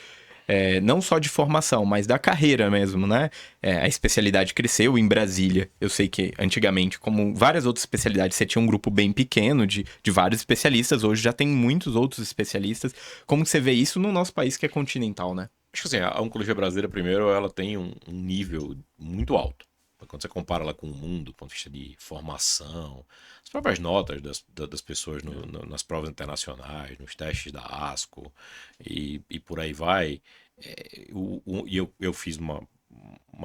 não só de formação, mas da carreira mesmo, né? A especialidade cresceu em Brasília. Eu sei que antigamente, como várias outras especialidades, você tinha um grupo bem pequeno de vários especialistas. Hoje já tem muitos outros especialistas. Como que você vê isso no nosso país que é continental, né? Acho que assim, a oncologia brasileira, primeiro, ela tem um nível muito alto. Quando você compara ela com o mundo, do ponto de vista de formação, as próprias notas das pessoas nas provas internacionais, nos testes da ASCO e por aí vai. Eu fiz uma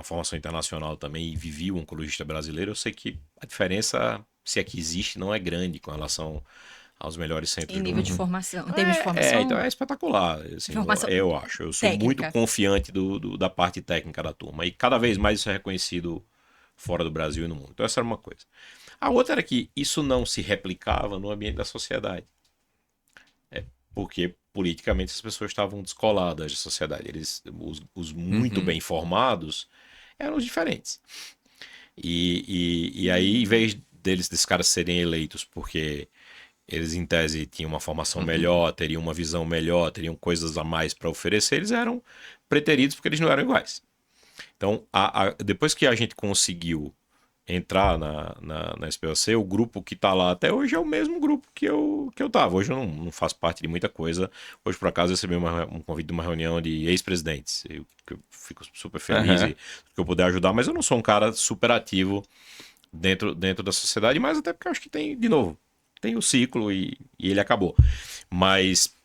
formação internacional também e vivi o oncologista brasileiro. Eu sei que a diferença, se é que existe, não é grande com relação aos melhores centros em do nível mundo. de formação, em termos de formação. Então é espetacular. Assim, Formação eu acho. Eu sou técnica. muito confiante da parte técnica da turma. E cada vez mais isso é reconhecido fora do Brasil e no mundo. Então essa era uma coisa. A outra era que isso não se replicava no ambiente da sociedade. Porque politicamente as pessoas estavam descoladas da sociedade. Os muito bem formados eram os diferentes. E aí, em vez desses caras serem eleitos porque eles, em tese, tinham uma formação melhor, teriam uma visão melhor, teriam coisas a mais para oferecer, eles eram preteridos porque eles não eram iguais. Então, depois que a gente conseguiu entrar na SPOC, o grupo que está lá até hoje é o mesmo grupo que eu estava. Hoje eu não faço parte de muita coisa. Hoje, por acaso, eu recebi um convite de uma reunião de ex-presidentes. Eu fico super feliz que eu puder ajudar, mas eu não sou um cara super ativo dentro da sociedade, mas até porque eu acho que tem, de novo, tem o ciclo e ele acabou. Mas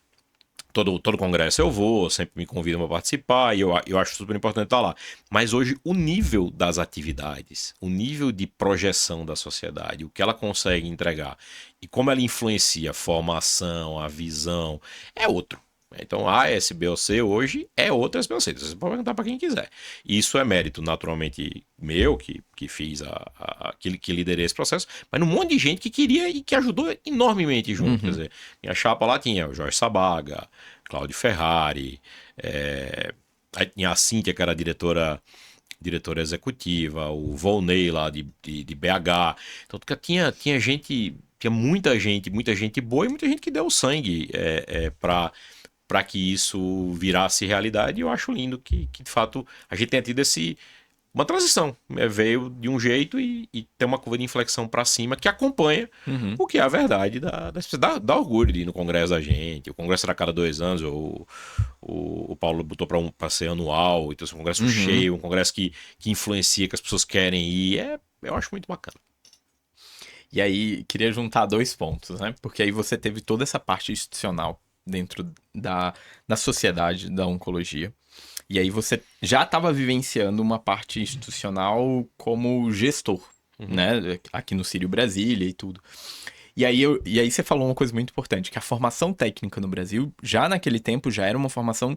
todo congresso eu vou, sempre me convidam para participar e eu acho super importante estar lá. Mas hoje o nível das atividades, o nível de projeção da sociedade, o que ela consegue entregar e como ela influencia a formação, a visão, é outro. Então a SBOC hoje é outra SBOC, você pode perguntar para quem quiser. Isso é mérito naturalmente meu, que fiz que liderei esse processo, mas um monte de gente que queria e que ajudou enormemente junto. Quer dizer, minha chapa lá tinha o Jorge Sabaga, Cláudio Ferrari, aí tinha a Cíntia, que era a diretora executiva, o Volney lá de BH. Então tinha gente, tinha muita gente boa e muita gente que deu sangue para que isso virasse realidade. E eu acho lindo que de fato a gente tenha tido uma transição. Veio de um jeito e tem uma curva de inflexão para cima que acompanha o que é a verdade dá orgulho de ir no congresso da gente. O congresso era a cada 2 anos, o Paulo botou para ser anual, então é um congresso cheio, um congresso que influencia, que as pessoas querem ir. Eu acho muito bacana. E aí, queria juntar 2 pontos, né? Porque aí você teve toda essa parte institucional dentro da sociedade da oncologia. E aí você já estava vivenciando uma parte institucional como gestor, né? Aqui no Círio Brasília e tudo. E aí você falou uma coisa muito importante, que a formação técnica no Brasil, já naquele tempo, já era uma formação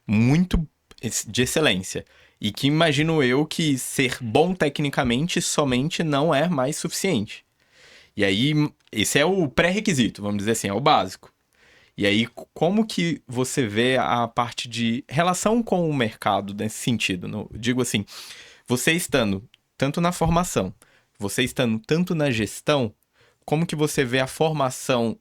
muito de excelência. E que imagino eu que ser bom tecnicamente somente não é mais suficiente. E aí, esse é o pré-requisito, vamos dizer assim, é o básico. E aí, como que você vê a parte de relação com o mercado nesse sentido? Digo assim, você estando tanto na formação, você estando tanto na gestão, como que você vê a formação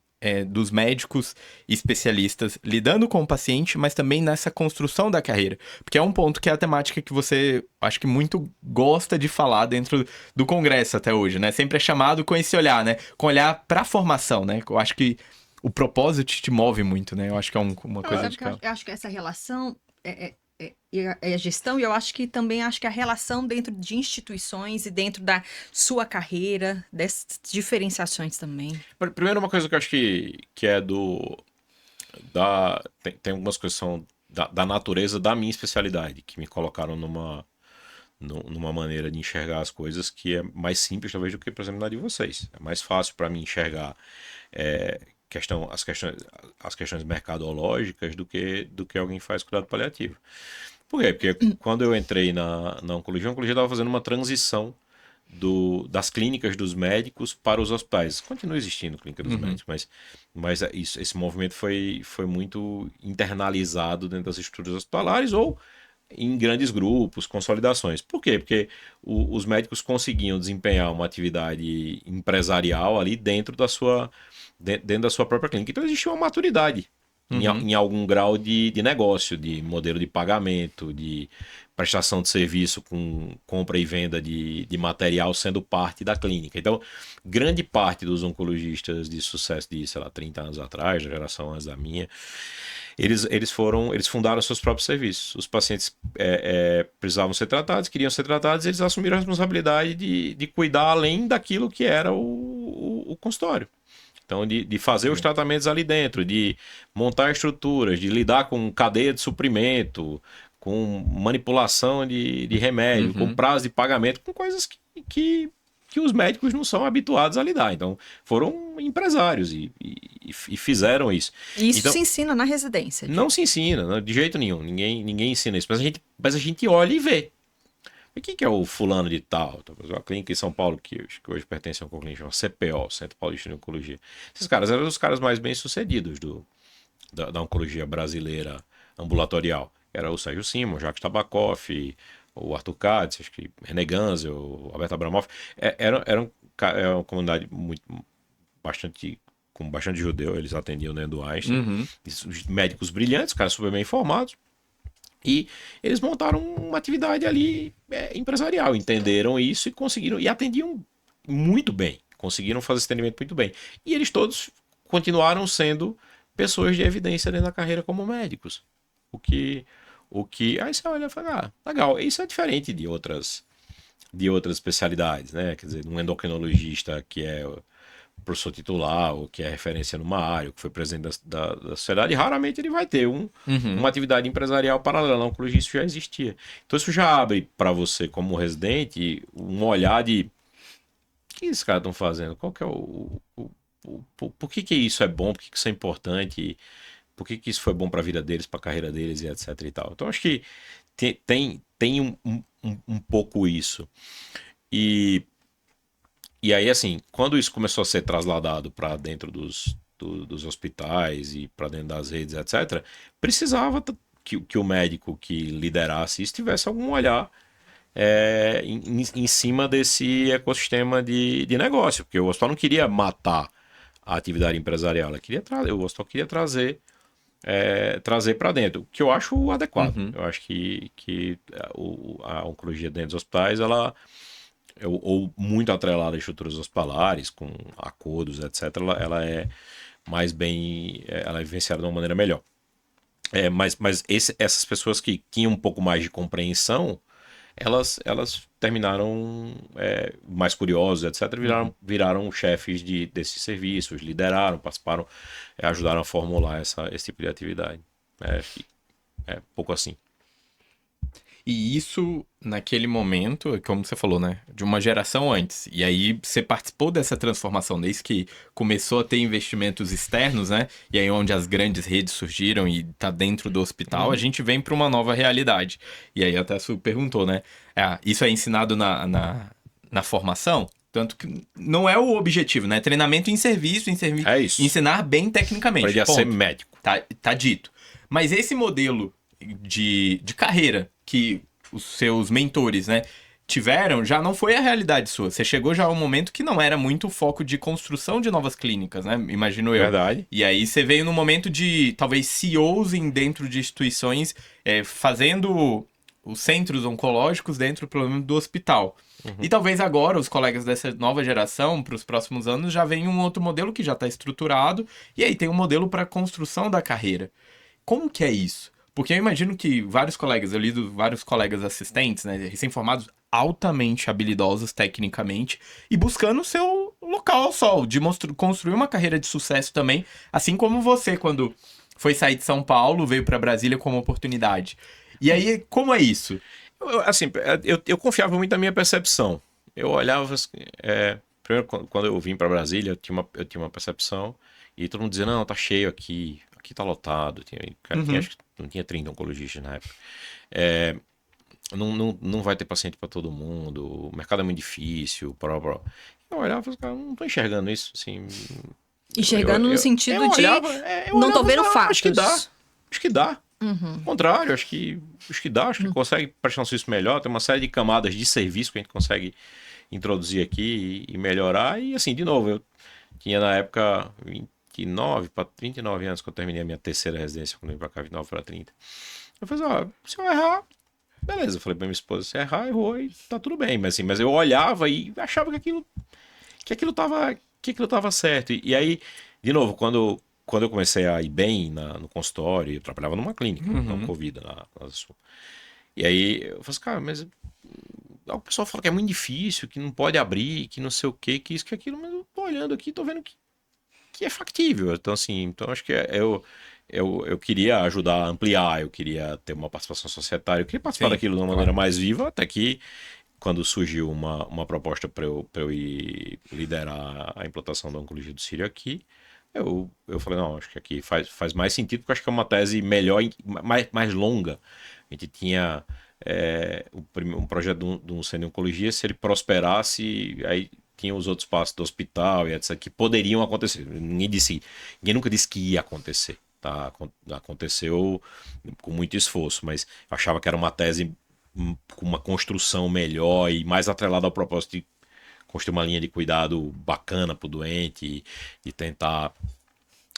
dos médicos especialistas lidando com o paciente, mas também nessa construção da carreira. Porque é um ponto que é a temática que você, acho que muito gosta de falar dentro do Congresso até hoje, né? Sempre é chamado com esse olhar, né? Com olhar para a formação, né? Eu acho que o propósito te move muito, né? Eu acho que é uma coisa de... Eu acho que essa relação é a gestão, e eu acho que também acho que a relação dentro de instituições e dentro da sua carreira, dessas diferenciações também. Primeiro, uma coisa que eu acho que é tem algumas coisas que são da natureza da minha especialidade, que me colocaram numa maneira de enxergar as coisas que é mais simples, talvez, do que, por exemplo, na de vocês. É mais fácil para mim enxergar as questões mercadológicas do que alguém que faz cuidado paliativo. Por quê? Porque quando eu entrei na oncologia, a oncologia estava fazendo uma transição das clínicas dos médicos para os hospitais. Continua existindo clínica dos médicos, mas esse movimento foi muito internalizado dentro das estruturas hospitalares ou em grandes grupos, consolidações. Por quê? Porque os médicos conseguiam desempenhar uma atividade empresarial ali dentro da sua própria clínica. Então existia uma maturidade em algum grau de negócio, de modelo de pagamento, de prestação de serviço com compra e venda de material sendo parte da clínica. Então, grande parte dos oncologistas de sucesso de, 30 anos atrás, da geração antes da minha, eles fundaram seus próprios serviços. Os pacientes precisavam ser tratados, queriam ser tratados, eles assumiram a responsabilidade de cuidar além daquilo que era o consultório. Então, de fazer os tratamentos ali dentro, de montar estruturas, de lidar com cadeia de suprimento, com manipulação de remédio, com prazo de pagamento, com coisas que os médicos não são habituados a lidar. Então, foram empresários e fizeram isso. E isso então, se ensina na residência? Não se ensina, de jeito nenhum. Ninguém ensina isso. Mas a gente olha e vê. E quem que é o fulano de tal? Uma clínica em São Paulo que hoje pertence a uma clínica chamada CPO, Centro Paulista de Oncologia. Esses caras eram os caras mais bem-sucedidos da oncologia brasileira ambulatorial. Era o Sérgio Simon, o Jacques Tabakoff, o Arthur Katz, acho que René Ganzel, o Alberto Abramoff. Era uma comunidade com bastante judeu, eles atendiam dentro do Einstein. Os médicos brilhantes, caras super bem informados. E eles montaram uma atividade ali empresarial, entenderam isso e conseguiram, e atendiam muito bem, conseguiram fazer esse atendimento muito bem. E eles todos continuaram sendo pessoas de evidência dentro da carreira como médicos. Aí você olha e fala, legal, isso é diferente de outras especialidades, né? Quer dizer, um endocrinologista que é professor titular ou que é referência numa área, que foi presidente da sociedade, raramente ele vai ter uma atividade empresarial paralela. Na oncologia isso já existia. Então isso já abre para você, como residente, um olhar de o que esses caras estão fazendo? Qual que é por que isso é bom? Por que isso é importante? Por que isso foi bom para a vida deles, para a carreira deles e etc e tal. Então acho que tem um pouco isso. E aí, assim, quando isso começou a ser trasladado para dentro dos hospitais e para dentro das redes, etc., precisava que o médico que liderasse isso tivesse algum olhar em cima desse ecossistema de negócio, porque o hospital não queria matar a atividade empresarial, o hospital queria trazer para dentro, o que eu acho adequado. Eu acho que a oncologia dentro dos hospitais, ela ou muito atrelada a estruturas hospitalares, com acordos, etc., ela é mais bem, ela é vivenciada de uma maneira melhor. Mas essas pessoas que tinham um pouco mais de compreensão, elas terminaram mais curiosos, etc., viraram chefes desses serviços, lideraram, participaram, ajudaram a formular esse tipo de atividade. É pouco assim. E isso, naquele momento, como você falou, né? De uma geração antes. E aí você participou dessa transformação, desde que começou a ter investimentos externos, né? E aí onde as grandes redes surgiram e tá dentro do hospital, a gente vem para uma nova realidade. E aí até você perguntou, né? Isso é ensinado na formação? Tanto que não é o objetivo, né? Treinamento em serviço, É isso. Ensinar bem tecnicamente. Para ele ser médico. Tá dito. Mas esse modelo de carreira que os seus mentores, né, tiveram, já não foi a realidade sua. Você chegou já a um momento que não era muito o foco de construção de novas clínicas, né? Imagino eu. Verdade. E aí você veio num momento de, talvez, CEOs dentro de instituições, fazendo os centros oncológicos dentro, pelo menos, do hospital. E talvez agora os colegas dessa nova geração, para os próximos anos, já venham um outro modelo que já está estruturado, e aí tem um modelo para a construção da carreira. Como que é isso? Porque eu imagino que vários colegas, eu lido vários colegas assistentes, né, recém-formados, altamente habilidosos tecnicamente, e buscando o seu local ao sol, de construir uma carreira de sucesso também, assim como você, quando foi sair de São Paulo, veio para Brasília como oportunidade. E aí, como é isso? Assim, eu confiava muito na minha percepção. Eu olhava... primeiro, quando eu vim para Brasília, eu tinha uma percepção, e todo mundo dizia, não, tá cheio aqui tá lotado. Acho que não tinha 30 oncologistas na época. Não vai ter paciente para todo mundo, o mercado é muito difícil, Eu olhava e falava, cara, não tô enxergando isso, assim... Enxergando no sentido de... eu não tô olhava, vendo fatos. Acho que dá. Ao contrário, acho que dá, acho que consegue prestar um serviço melhor, tem uma série de camadas de serviço que a gente consegue introduzir aqui e melhorar. E assim, de novo, eu tinha na época 29 para 39 anos, que eu terminei a minha terceira residência, quando eu vim pra cá, 29 para 30. Eu falei, se eu errar, beleza. Eu falei pra minha esposa, se errar, errou e tá tudo bem. Mas eu olhava e achava que aquilo tava certo. E aí, de novo, quando eu comecei a ir bem no consultório, eu trabalhava numa clínica, na Covid, na Sul. E aí eu falei assim, cara, mas o pessoal fala que é muito difícil, que não pode abrir, que não sei o quê, que isso, que aquilo, mas eu tô olhando aqui, tô vendo que é factível. Então, assim, acho que eu queria ajudar a ampliar, eu queria ter uma participação societária, eu queria participar daquilo de uma maneira mais viva, até que quando surgiu uma proposta para eu ir liderar a implantação da Oncologia do Sírio aqui, eu falei, não, acho que aqui faz mais sentido, porque acho que é uma tese melhor, mais longa. A gente tinha um projeto de um centro de oncologia, se ele prosperasse, aí tinha os outros passos do hospital e etc, que poderiam acontecer. Ninguém nunca disse que ia acontecer. Tá? Aconteceu com muito esforço, mas eu achava que era uma tese com uma construção melhor e mais atrelada ao propósito de construir uma linha de cuidado bacana para o doente e tentar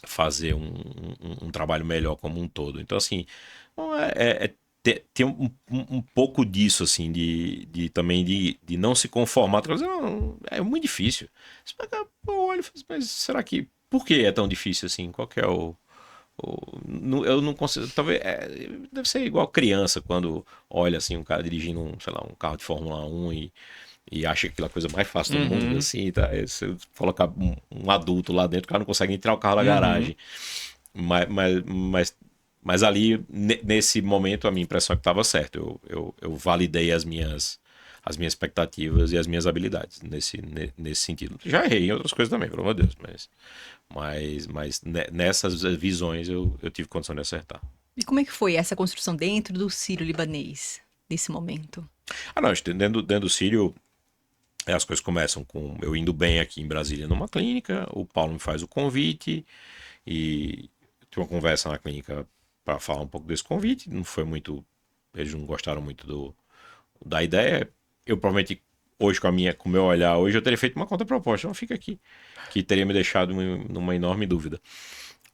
fazer um trabalho melhor como um todo. Então, assim, tem um pouco disso, assim, também de não se conformar. Não, é muito difícil. Eu olho e falo, mas será que... Por que é tão difícil assim? Qual que é eu não consigo... Talvez... deve ser igual criança, quando olha, assim, um cara dirigindo um carro de Fórmula 1 e acha que aquela coisa mais fácil do mundo, assim, tá? Se colocar um adulto lá dentro, o cara não consegue nem tirar o carro da garagem. Mas ali, nesse momento, a minha impressão é que estava certo. Eu validei as minhas expectativas e as minhas habilidades nesse sentido. Já errei em outras coisas também, pelo amor de Deus, mas nessas visões eu tive condição de acertar. E como é que foi essa construção dentro do Sírio-Libanês, nesse momento? Não, dentro do Sírio, as coisas começam com eu indo bem aqui em Brasília numa clínica, o Paulo me faz o convite e tive uma conversa na clínica para falar um pouco desse convite. Não foi muito, eles não gostaram muito da ideia. Eu provavelmente hoje com o meu olhar hoje eu teria feito uma contraproposta, não fica aqui, que teria me deixado numa enorme dúvida.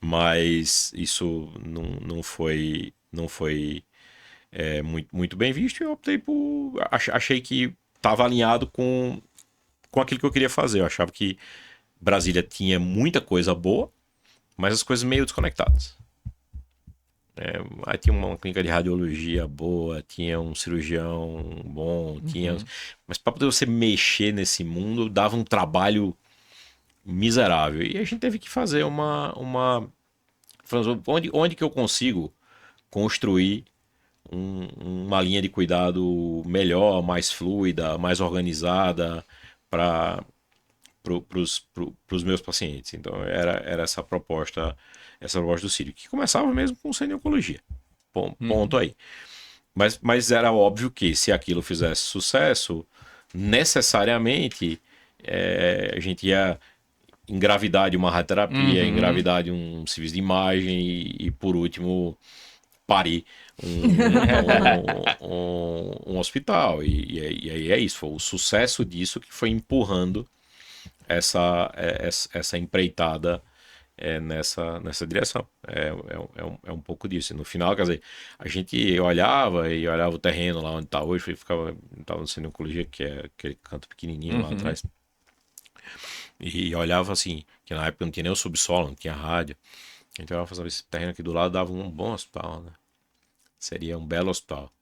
Mas isso não foi muito, muito bem visto e eu optei por... Achei que estava alinhado com aquilo que eu queria fazer. Eu achava que Brasília tinha muita coisa boa, mas as coisas meio desconectadas. Aí tinha uma clínica de radiologia boa, tinha um cirurgião bom, mas para poder você mexer nesse mundo dava um trabalho miserável. E a gente teve que fazer onde que eu consigo construir uma linha de cuidado melhor, mais fluida, mais organizada para os meus pacientes. Então era essa proposta do Sírio, que começava mesmo com centro de oncologia. Ponto aí. Mas era óbvio que se aquilo fizesse sucesso, necessariamente a gente ia engravidar de uma radioterapia, engravidar de um serviço de imagem e por último parir um hospital. E aí é isso, foi o sucesso disso que foi empurrando essa empreitada nessa direção. É um pouco disso. E no final, quer dizer, a gente olhava o terreno lá onde está hoje, estava no Centro de Oncologia, que é aquele canto pequenininho lá atrás, e olhava assim, que na época não tinha nem o subsolo, não tinha rádio. A gente olhava e falava, esse terreno aqui do lado dava um bom hospital, né? Seria um belo hospital.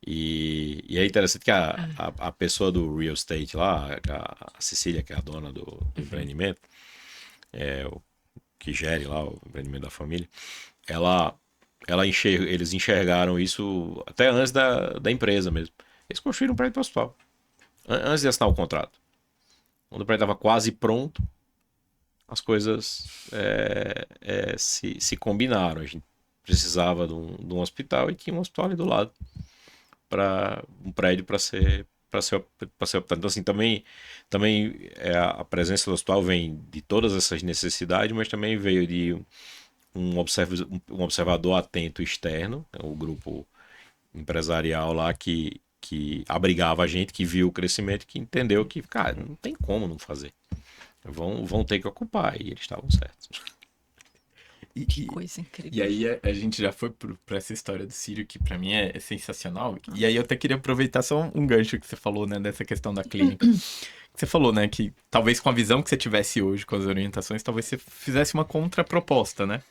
E é interessante que a pessoa do real estate lá, a Cecília, que é a dona do empreendimento, que gere lá o empreendimento da família, eles enxergaram isso até antes da empresa mesmo. Eles construíram um prédio para o hospital, antes de assinar o contrato. Quando o prédio estava quase pronto, as coisas se combinaram. A gente precisava de um hospital e tinha um hospital ali do lado, para um prédio para ser optado. Então, assim, também a presença do hospital vem de todas essas necessidades, mas também veio de um observador atento externo, o grupo empresarial lá que abrigava a gente, que viu o crescimento, que entendeu que, cara, não tem como não fazer. Vão ter que ocupar, e eles estavam certos. Que coisa incrível. E aí a gente já foi pra essa história do Sírio, que pra mim é sensacional. E aí eu até queria aproveitar só um gancho que você falou, né, dessa questão da clínica. Você falou, né, que talvez com a visão que você tivesse hoje, com as orientações, talvez você fizesse uma contraproposta, né?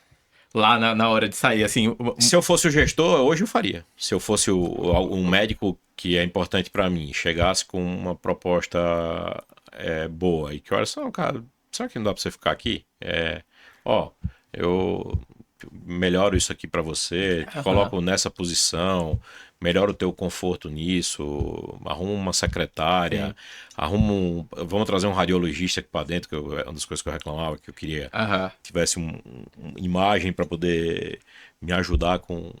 Lá na hora de sair, assim... Se eu fosse o gestor, hoje eu faria. Se eu fosse um médico que é importante pra mim, chegasse com uma proposta boa, e que olha só, cara, será que não dá pra você ficar aqui? Eu melhoro isso aqui pra você, te coloco nessa posição, melhoro o teu conforto nisso, arrumo uma secretária, vamos trazer um radiologista aqui pra dentro, que é uma das coisas que eu reclamava, que eu queria que tivesse uma imagem pra poder me ajudar com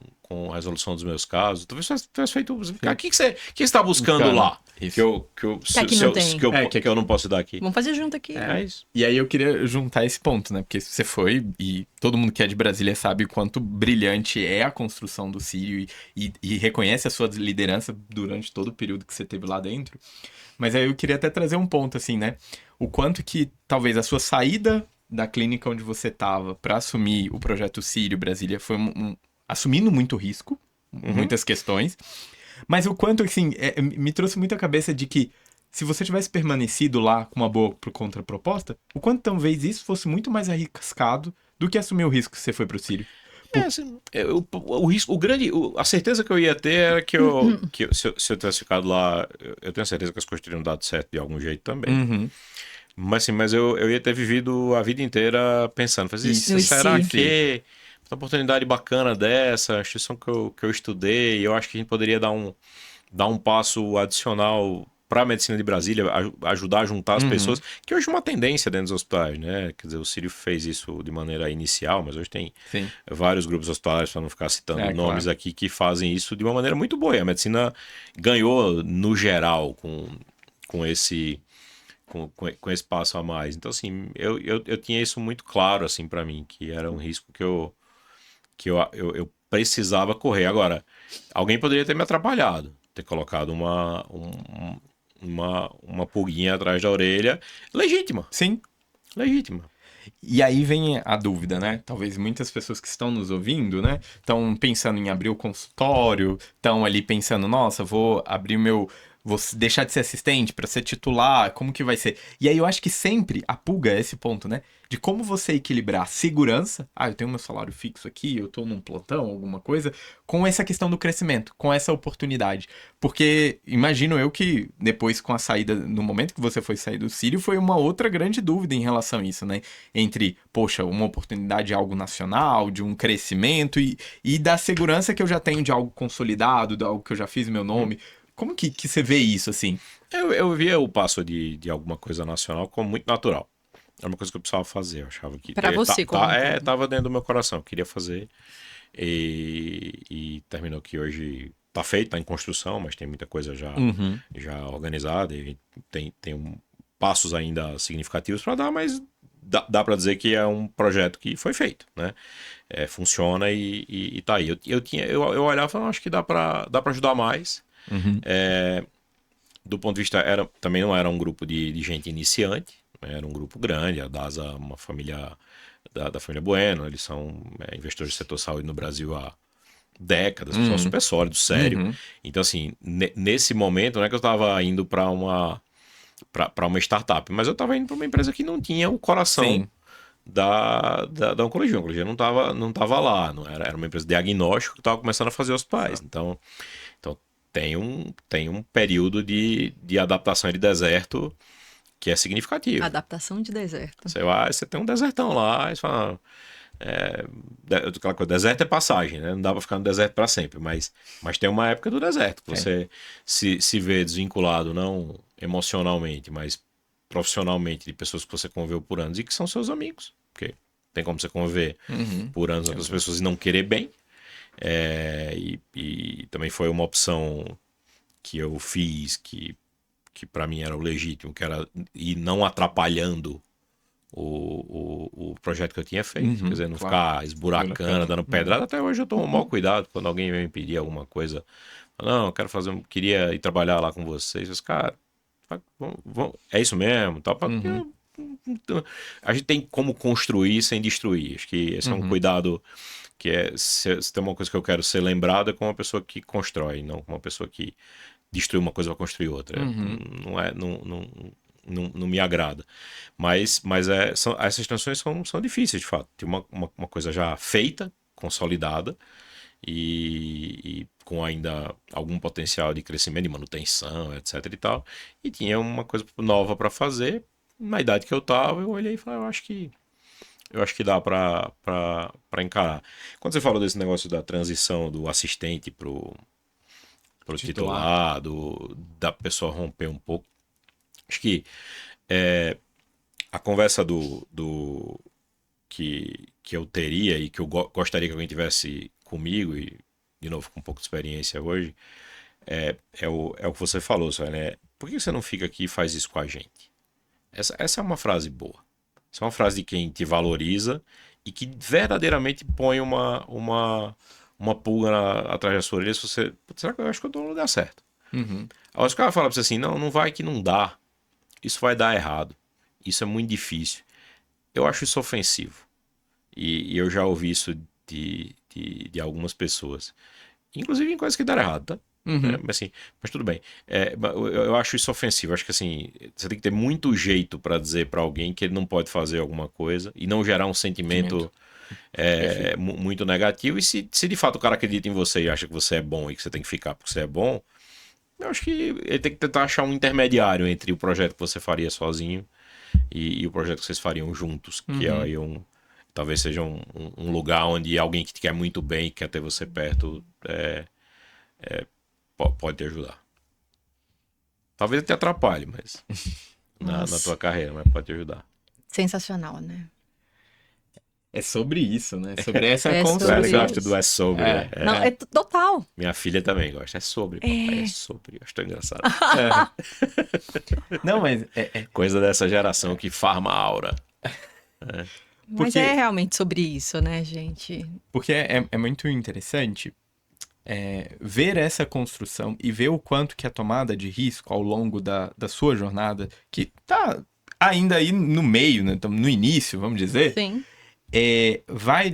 a resolução dos meus casos. Talvez tivesse feito... O que você está buscando lá? Isso. Que eu não posso dar aqui. Vamos fazer junto aqui. É isso. E aí eu queria juntar esse ponto, né? Porque você foi, e todo mundo que é de Brasília sabe o quanto brilhante é a construção do Sírio e reconhece a sua liderança durante todo o período que você teve lá dentro. Mas aí eu queria até trazer um ponto, assim, né? O quanto que talvez a sua saída da clínica onde você estava para assumir o projeto Sírio Brasília foi assumindo muito risco, muitas questões. Mas o quanto, assim, me trouxe muito a cabeça de que se você tivesse permanecido lá com uma boa contraproposta, o quanto talvez isso fosse muito mais arriscado do que assumir o risco que você foi pro Sírio. Assim, o risco, a certeza que eu ia ter era que se eu tivesse ficado lá, eu tenho certeza que as coisas teriam dado certo de algum jeito também. Mas eu ia ter vivido a vida inteira pensando, será que uma oportunidade bacana dessa, a instituição que eu estudei, eu acho que a gente poderia dar um passo adicional para a medicina de Brasília, ajudar a juntar as pessoas, que hoje é uma tendência dentro dos hospitais, né? Quer dizer, o Sírio fez isso de maneira inicial, mas hoje tem vários grupos hospitalares, para não ficar citando nomes aqui, que fazem isso de uma maneira muito boa. E a medicina ganhou, no geral, com esse passo a mais. Então, assim, eu tinha isso muito claro, assim, para mim, que era um risco que eu precisava correr. Agora, alguém poderia ter me atrapalhado, ter colocado uma pulguinha atrás da orelha, legítima. Sim. Legítima. E aí vem a dúvida, né? Talvez muitas pessoas que estão nos ouvindo, né? Estão pensando em abrir o consultório, estão ali pensando, nossa, vou deixar de ser assistente para ser titular, como que vai ser? E aí eu acho que sempre a pulga é esse ponto, né? De como você equilibrar segurança, eu tenho meu salário fixo aqui, eu tô num plantão, alguma coisa, com essa questão do crescimento, com essa oportunidade. Porque imagino eu que depois com a saída, no momento que você foi sair do Sírio, foi uma outra grande dúvida em relação a isso, né? Entre, poxa, uma oportunidade de algo nacional, de um crescimento e da segurança que eu já tenho de algo consolidado, de algo que eu já fiz meu nome. Como que você vê isso, assim? Eu via o passo de alguma coisa nacional como muito natural. Era uma coisa que eu precisava fazer. Eu achava que... Pra você, tava dentro do meu coração. Eu queria fazer. E terminou que hoje tá feito, tá em construção, mas tem muita coisa já organizada. E tem passos ainda significativos para dar, mas dá para dizer que é um projeto que foi feito, né? Funciona e tá aí. Eu olhava e falava, acho que dá para ajudar mais. Uhum. Do ponto de vista, também não era um grupo de gente iniciante, né? Era um grupo grande, a DASA, uma família da família Bueno, eles são investidores do setor saúde no Brasil há décadas, pessoal super sólido, sério. Uhum. Então, assim, nesse momento, não é que eu estava indo para uma startup, mas eu estava indo para uma empresa que não tinha o coração Sim. da oncologia. A oncologia não tava lá, não era uma empresa de diagnóstico que estava começando a fazer hospitais. Então tem um período de adaptação de deserto que é significativo. Adaptação de deserto. Você tem um desertão lá, e você fala, aquela coisa, deserto é passagem, né? Não dá pra ficar no deserto para sempre, mas tem uma época do deserto que você se vê desvinculado, não emocionalmente, mas profissionalmente, de pessoas que você conviveu por anos e que são seus amigos, porque tem como você conviver por anos com outras pessoas e não querer bem. E também foi uma opção que eu fiz que para mim era o legítimo, que era ir não atrapalhando o projeto que eu tinha feito. Quer dizer, não ficar esburacando, dando pedrada. Até hoje eu tomo o maior cuidado quando alguém vem me pedir alguma coisa. Não, eu queria ir trabalhar lá com vocês. Os caras, é isso mesmo, tal. A gente tem como construir sem destruir. Acho que esse é um cuidado que se tem uma coisa que eu quero ser lembrado é como uma pessoa que constrói, não como uma pessoa que destrói uma coisa para construir outra. Não me agrada. Mas essas transições são difíceis, de fato. Tem uma coisa já feita, consolidada, e com ainda algum potencial de crescimento, de manutenção, etc e tal. E tinha uma coisa nova para fazer. Na idade que eu tava, eu olhei e falei, eu acho que dá para encarar. Quando você falou desse negócio da transição do assistente pro titular, da pessoa romper um pouco, acho que a conversa que eu teria e que eu gostaria que alguém tivesse comigo, e de novo com um pouco de experiência hoje, é o que você falou, né? Por que você não fica aqui e faz isso com a gente? Essa é uma frase boa. Essa é uma frase de quem te valoriza e que verdadeiramente põe uma pulga atrás da sua orelha. Será que eu acho que eu estou no lugar certo? Aí os caras falam pra você assim, não vai que não dá. Isso vai dar errado. Isso é muito difícil. Eu acho isso ofensivo. E eu já ouvi isso de algumas pessoas. Inclusive em coisas que deram errado, tá? Mas tudo bem. Eu acho isso ofensivo. Acho que assim, você tem que ter muito jeito para dizer para alguém que ele não pode fazer alguma coisa e não gerar um sentimento muito negativo. E se de fato o cara acredita em você e acha que você é bom e que você tem que ficar porque você é bom, eu acho que ele tem que tentar achar um intermediário entre o projeto que você faria sozinho e o projeto que vocês fariam juntos, que aí talvez seja um lugar onde alguém que te quer muito bem e quer ter você perto pode te ajudar. Talvez te atrapalhe, mas na tua carreira, mas pode te ajudar. Sensacional, né? É sobre isso, né? Sobre essa É construção. sobre Eu gosto do é sobre. Não, é total. Minha filha também gosta. É sobre, papai, é sobre. Eu acho tão engraçado. Não, mas Coisa dessa geração que farma a aura. Mas é realmente sobre isso, né, gente? Porque é muito interessante ver essa construção e ver o quanto que a tomada de risco ao longo da sua jornada, que tá ainda aí no meio, né, no início, vamos dizer, Sim. vai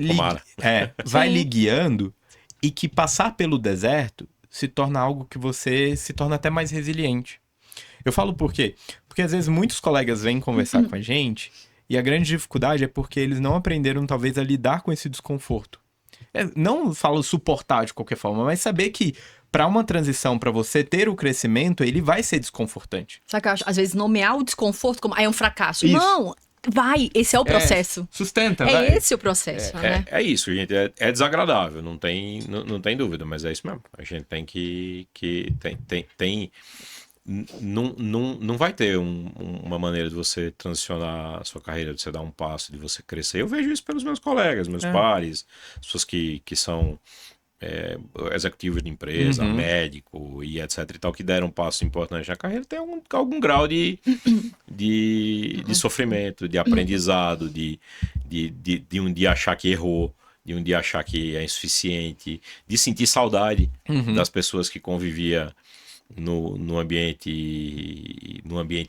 lhe guiando, e que passar pelo deserto se torna algo que você se torna até mais resiliente. Eu falo por quê? Porque às vezes muitos colegas vêm conversar com a gente e a grande dificuldade é porque eles não aprenderam talvez a lidar com esse desconforto. Não falo suportar de qualquer forma, mas saber que para uma transição, para você ter o crescimento, ele vai ser desconfortante. Sabe que eu acho, às vezes, nomear o desconforto como é um fracasso. Isso. Não, vai, esse é o processo. Sustenta, É vai. esse o processo, né? É isso, gente. É desagradável, não tem dúvida, mas é isso mesmo. A gente tem que não vai ter uma maneira de você transicionar a sua carreira, de você dar um passo, de você crescer. Eu vejo isso pelos meus colegas, meus pares, pessoas que são executivos de empresa, médico e etc e tal, que deram um passo importante na carreira, tem algum grau de sofrimento, de aprendizado, de um dia achar que errou, de um dia achar que é insuficiente, de sentir saudade das pessoas que convivia no ambiente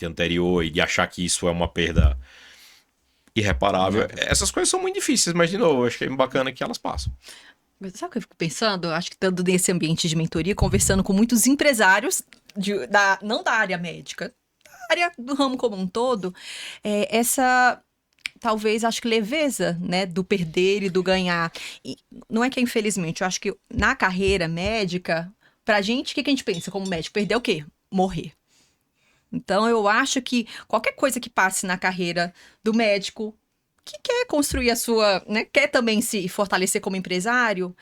anterior e de achar que isso é uma perda irreparável. Essas coisas são muito difíceis, mas, de novo, eu acho que é bacana que elas passam. Mas sabe o que eu fico pensando? Eu acho que estando nesse ambiente de mentoria, conversando com muitos empresários, não da área médica, da área do ramo como um todo, essa, talvez, acho que leveza, né, do perder e do ganhar. E não é que, infelizmente, eu acho que na carreira médica, pra gente, o que a gente pensa como médico? Perder o quê? Morrer. Então, eu acho que qualquer coisa que passe na carreira do médico, que quer construir a sua, né, quer também se fortalecer como empresário,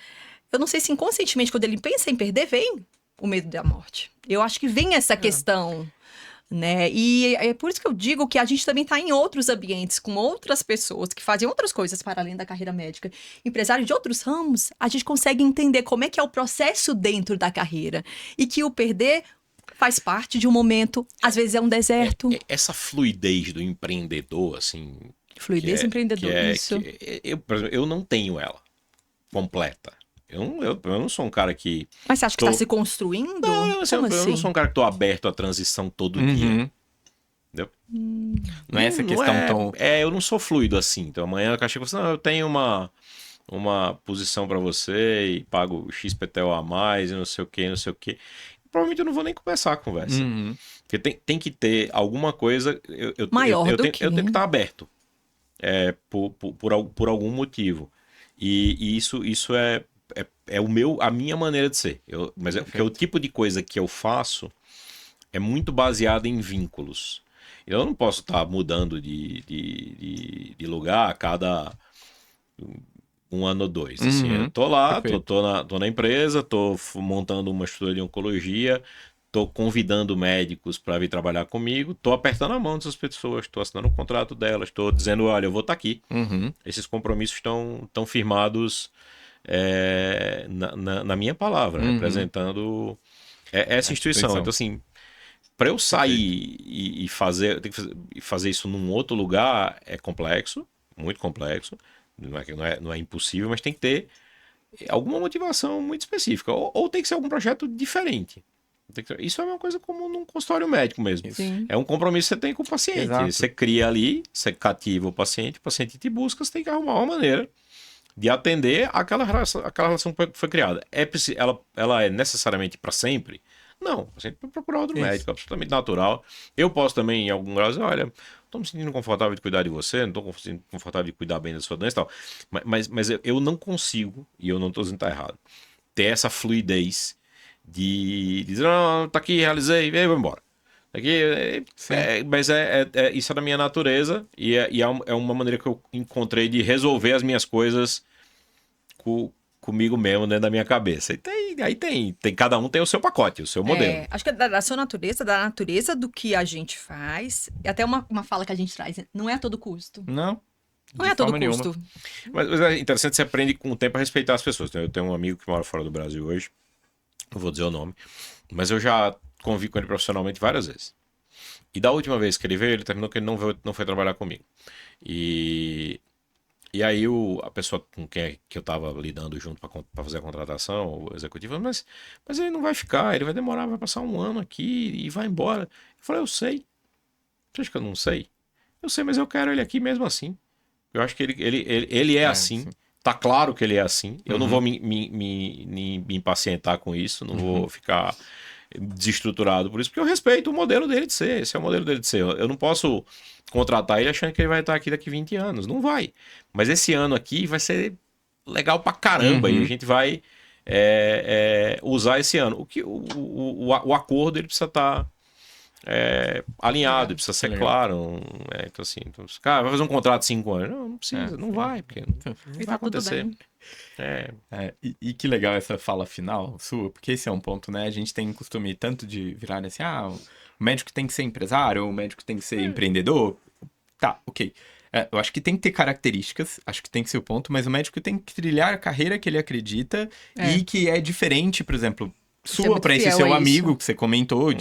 eu não sei se inconscientemente, quando ele pensa em perder, vem o medo da morte. Eu acho que vem essa questão, né? E é por isso que eu digo que a gente também está em outros ambientes, com outras pessoas que fazem outras coisas para além da carreira médica. Empresários de outros ramos, a gente consegue entender como é que é o processo dentro da carreira. E que o perder faz parte de um momento, às vezes é um deserto. Essa fluidez do empreendedor, assim... Fluidez empreendedor, isso. Por exemplo, eu não tenho ela completa. Eu não sou um cara que... Mas você acha que está se construindo? Não, eu não sou um cara que estou aberto à transição todo dia. Entendeu? Não é essa questão tão... eu não sou fluido assim. Então amanhã eu chego e falo assim, não, eu tenho uma posição para você e pago XPTO a mais e não sei o que, não sei o que. Provavelmente eu não vou nem começar a conversa. Porque tem que ter alguma coisa... Eu tenho que estar aberto. Por algum motivo. E isso é a minha maneira de ser. Porque o tipo de coisa que eu faço é muito baseado em vínculos. Eu não posso estar mudando de lugar a cada um ano ou dois. Assim, eu tô lá, tô na empresa, tô montando uma estrutura de oncologia, tô convidando médicos para vir trabalhar comigo, tô apertando a mão dessas pessoas, tô assinando o contrato delas, tô dizendo, olha, eu vou estar aqui. Esses compromissos estão firmados na minha palavra, representando essa instituição. Então, assim, para eu sair e fazer isso num outro lugar é complexo, muito complexo. Não é impossível, mas tem que ter alguma motivação muito específica. Ou tem que ser algum projeto diferente. Isso é uma coisa como num consultório médico mesmo. Sim. É um compromisso que você tem com o paciente. Exato. Você cria ali, você cativa o paciente te busca, você tem que arrumar uma maneira de atender aquela relação que foi criada. Ela é necessariamente para sempre? Não, você tem que procurar outro médico, é absolutamente natural. Eu posso também, em algum grau, dizer, olha, estou me sentindo confortável de cuidar de você, não estou me sentindo confortável de cuidar bem da sua doença e tal. Mas eu não consigo, e eu não estou dizendo que está errado, ter essa fluidez de dizer, não, tá aqui, realizei, e vou embora. Mas isso é da minha natureza e é uma maneira que eu encontrei de resolver as minhas coisas comigo mesmo dentro da minha cabeça. E cada um tem o seu pacote, o seu modelo. Acho que é da sua natureza, da natureza do que a gente faz. E até uma fala que a gente traz, não é a todo custo. Não é a todo custo. Mas é interessante, você aprende com o tempo a respeitar as pessoas. Eu tenho um amigo que mora fora do Brasil hoje, não vou dizer o nome, mas eu já convivi com ele profissionalmente várias vezes. E da última vez que ele veio, ele terminou que ele não foi trabalhar comigo. E aí a pessoa com quem eu tava lidando junto para fazer a contratação, o executivo, mas ele não vai ficar, ele vai demorar, vai passar um ano aqui e vai embora. Eu falei, eu sei. Você acha que eu não sei? Eu sei, mas eu quero ele aqui mesmo assim. Eu acho que ele é assim. Sim. Tá claro que ele é assim. Eu não vou me impacientar com isso, não vou ficar desestruturado por isso, porque eu respeito o modelo dele de ser. Esse é o modelo dele de ser. Eu não posso contratar ele achando que ele vai estar aqui daqui 20 anos. Não vai. Mas esse ano aqui vai ser legal pra caramba e a gente vai usar esse ano. O acordo ele precisa estar alinhado, precisa ser claro. Então, assim, cara, vai fazer um contrato de 5 anos. Não precisa, não vai, porque não vai acontecer. E que legal essa fala final sua, porque esse é um ponto, né? A gente tem costume tanto de virar assim, o médico tem que ser empresário, o médico tem que ser empreendedor. Tá, ok. eu acho que tem que ter características, acho que tem que ser o ponto, mas o médico tem que trilhar a carreira que ele acredita e que é diferente, por exemplo, sua para esse seu amigo que você comentou.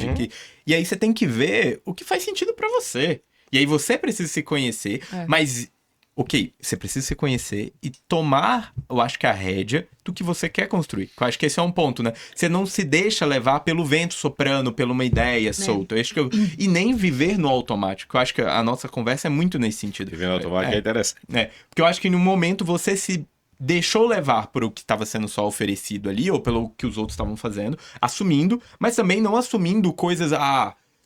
E aí você tem que ver o que faz sentido para você. E aí você precisa se conhecer, mas... Ok, você precisa se conhecer e tomar, eu acho que a rédea do que você quer construir. Eu acho que esse é um ponto, né? Você não se deixa levar pelo vento soprando, por uma ideia solta. E nem viver no automático. Eu acho que a nossa conversa é muito nesse sentido. Viver no automático é interessante. Porque eu acho que no momento você se deixou levar por o que estava sendo só oferecido ali, ou pelo que os outros estavam fazendo, assumindo, mas também não assumindo coisas...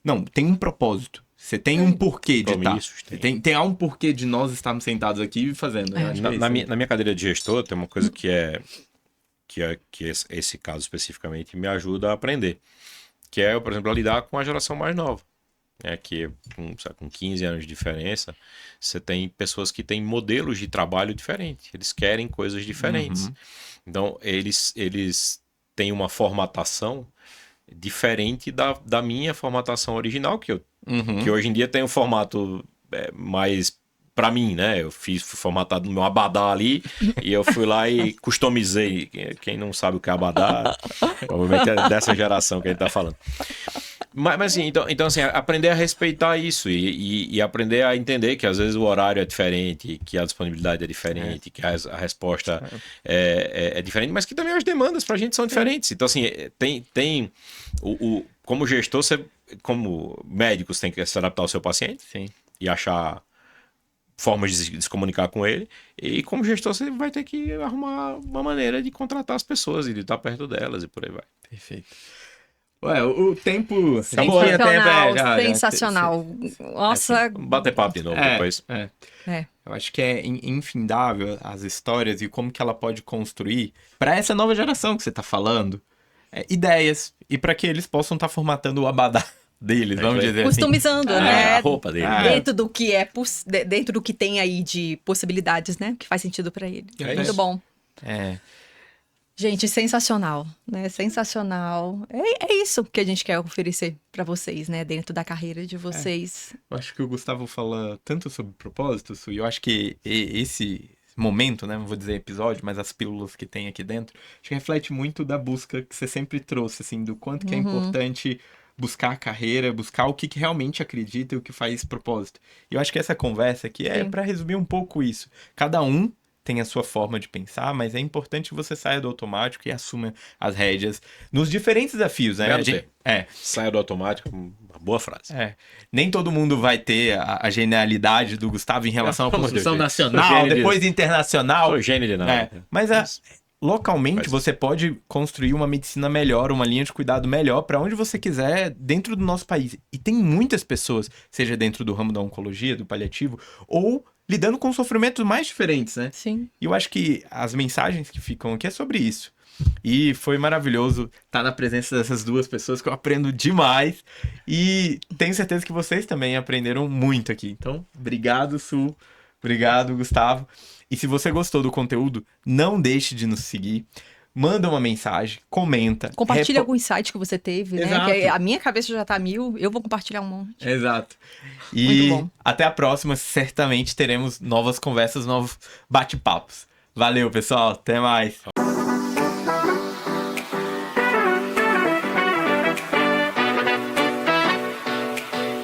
Não, tem um propósito. Você tem um porquê de estar. Tem um porquê de nós estarmos sentados aqui e fazendo. Na minha cadeira de gestor, tem uma coisa que esse caso especificamente me ajuda a aprender. Que é, por exemplo, a lidar com a geração mais nova. Que com 15 anos de diferença, você tem pessoas que têm modelos de trabalho diferentes. Eles querem coisas diferentes. Então, eles têm uma formatação diferente da minha formatação original, que hoje em dia tem um formato mais para mim, né? Eu fui formatado no meu abadá ali e eu fui lá e customizei. Quem não sabe o que é abadá, provavelmente é dessa geração que a gente tá falando. Mas assim, então assim, aprender a respeitar isso e aprender a entender que às vezes o horário é diferente, que a disponibilidade é diferente, que a resposta é diferente, mas que também as demandas pra gente são diferentes. Então assim, tem como gestor, como médico, você tem que se adaptar ao seu paciente e achar formas de se comunicar com ele, e como gestor você vai ter que arrumar uma maneira de contratar as pessoas e de estar perto delas e por aí vai. Perfeito. Ué, o tempo... Sensacional. Nossa... Bater papo de novo depois. Eu acho que é infindável as histórias e como que ela pode construir para essa nova geração que você está falando, ideias, e para que eles possam estar formatando o abadá deles, vamos dizer customizando, assim. né? A roupa dele. Dentro do que dentro do que tem aí de possibilidades, né? Que faz sentido para ele. Muito bom. Gente, sensacional, né? Sensacional. É isso que a gente quer oferecer para vocês, né? Dentro da carreira de vocês. Eu acho que o Gustavo fala tanto sobre propósito, Su, e eu acho que esse momento, né? Não vou dizer episódio, mas as pílulas que tem aqui dentro, acho que reflete muito da busca que você sempre trouxe, assim, do quanto que é importante buscar a carreira, buscar o que realmente acredita e o que faz propósito. E eu acho que essa conversa aqui é para resumir um pouco isso. Cada um tem a sua forma de pensar, mas é importante que você saia do automático e assuma as rédeas nos diferentes desafios, né? Saia do automático, uma boa frase. Nem todo mundo vai ter a genialidade do Gustavo em relação à construção nacional, depois internacional. Sou gênio de nada. Mas localmente você pode construir uma medicina melhor, uma linha de cuidado melhor para onde você quiser dentro do nosso país. E tem muitas pessoas, seja dentro do ramo da oncologia, do paliativo, ou lidando com sofrimentos mais diferentes, né? Sim. E eu acho que as mensagens que ficam aqui é sobre isso. E foi maravilhoso estar na presença dessas duas pessoas que eu aprendo demais. E tenho certeza que vocês também aprenderam muito aqui. Então, obrigado, Su. Obrigado, Gustavo. E se você gostou do conteúdo, não deixe de nos seguir. Manda uma mensagem, comenta. Compartilha algum insight que você teve, né? Exato. Que a minha cabeça já tá 1000, eu vou compartilhar um monte. Exato. E muito bom. Até a próxima, certamente teremos novas conversas, novos bate-papos. Valeu, pessoal. Até mais.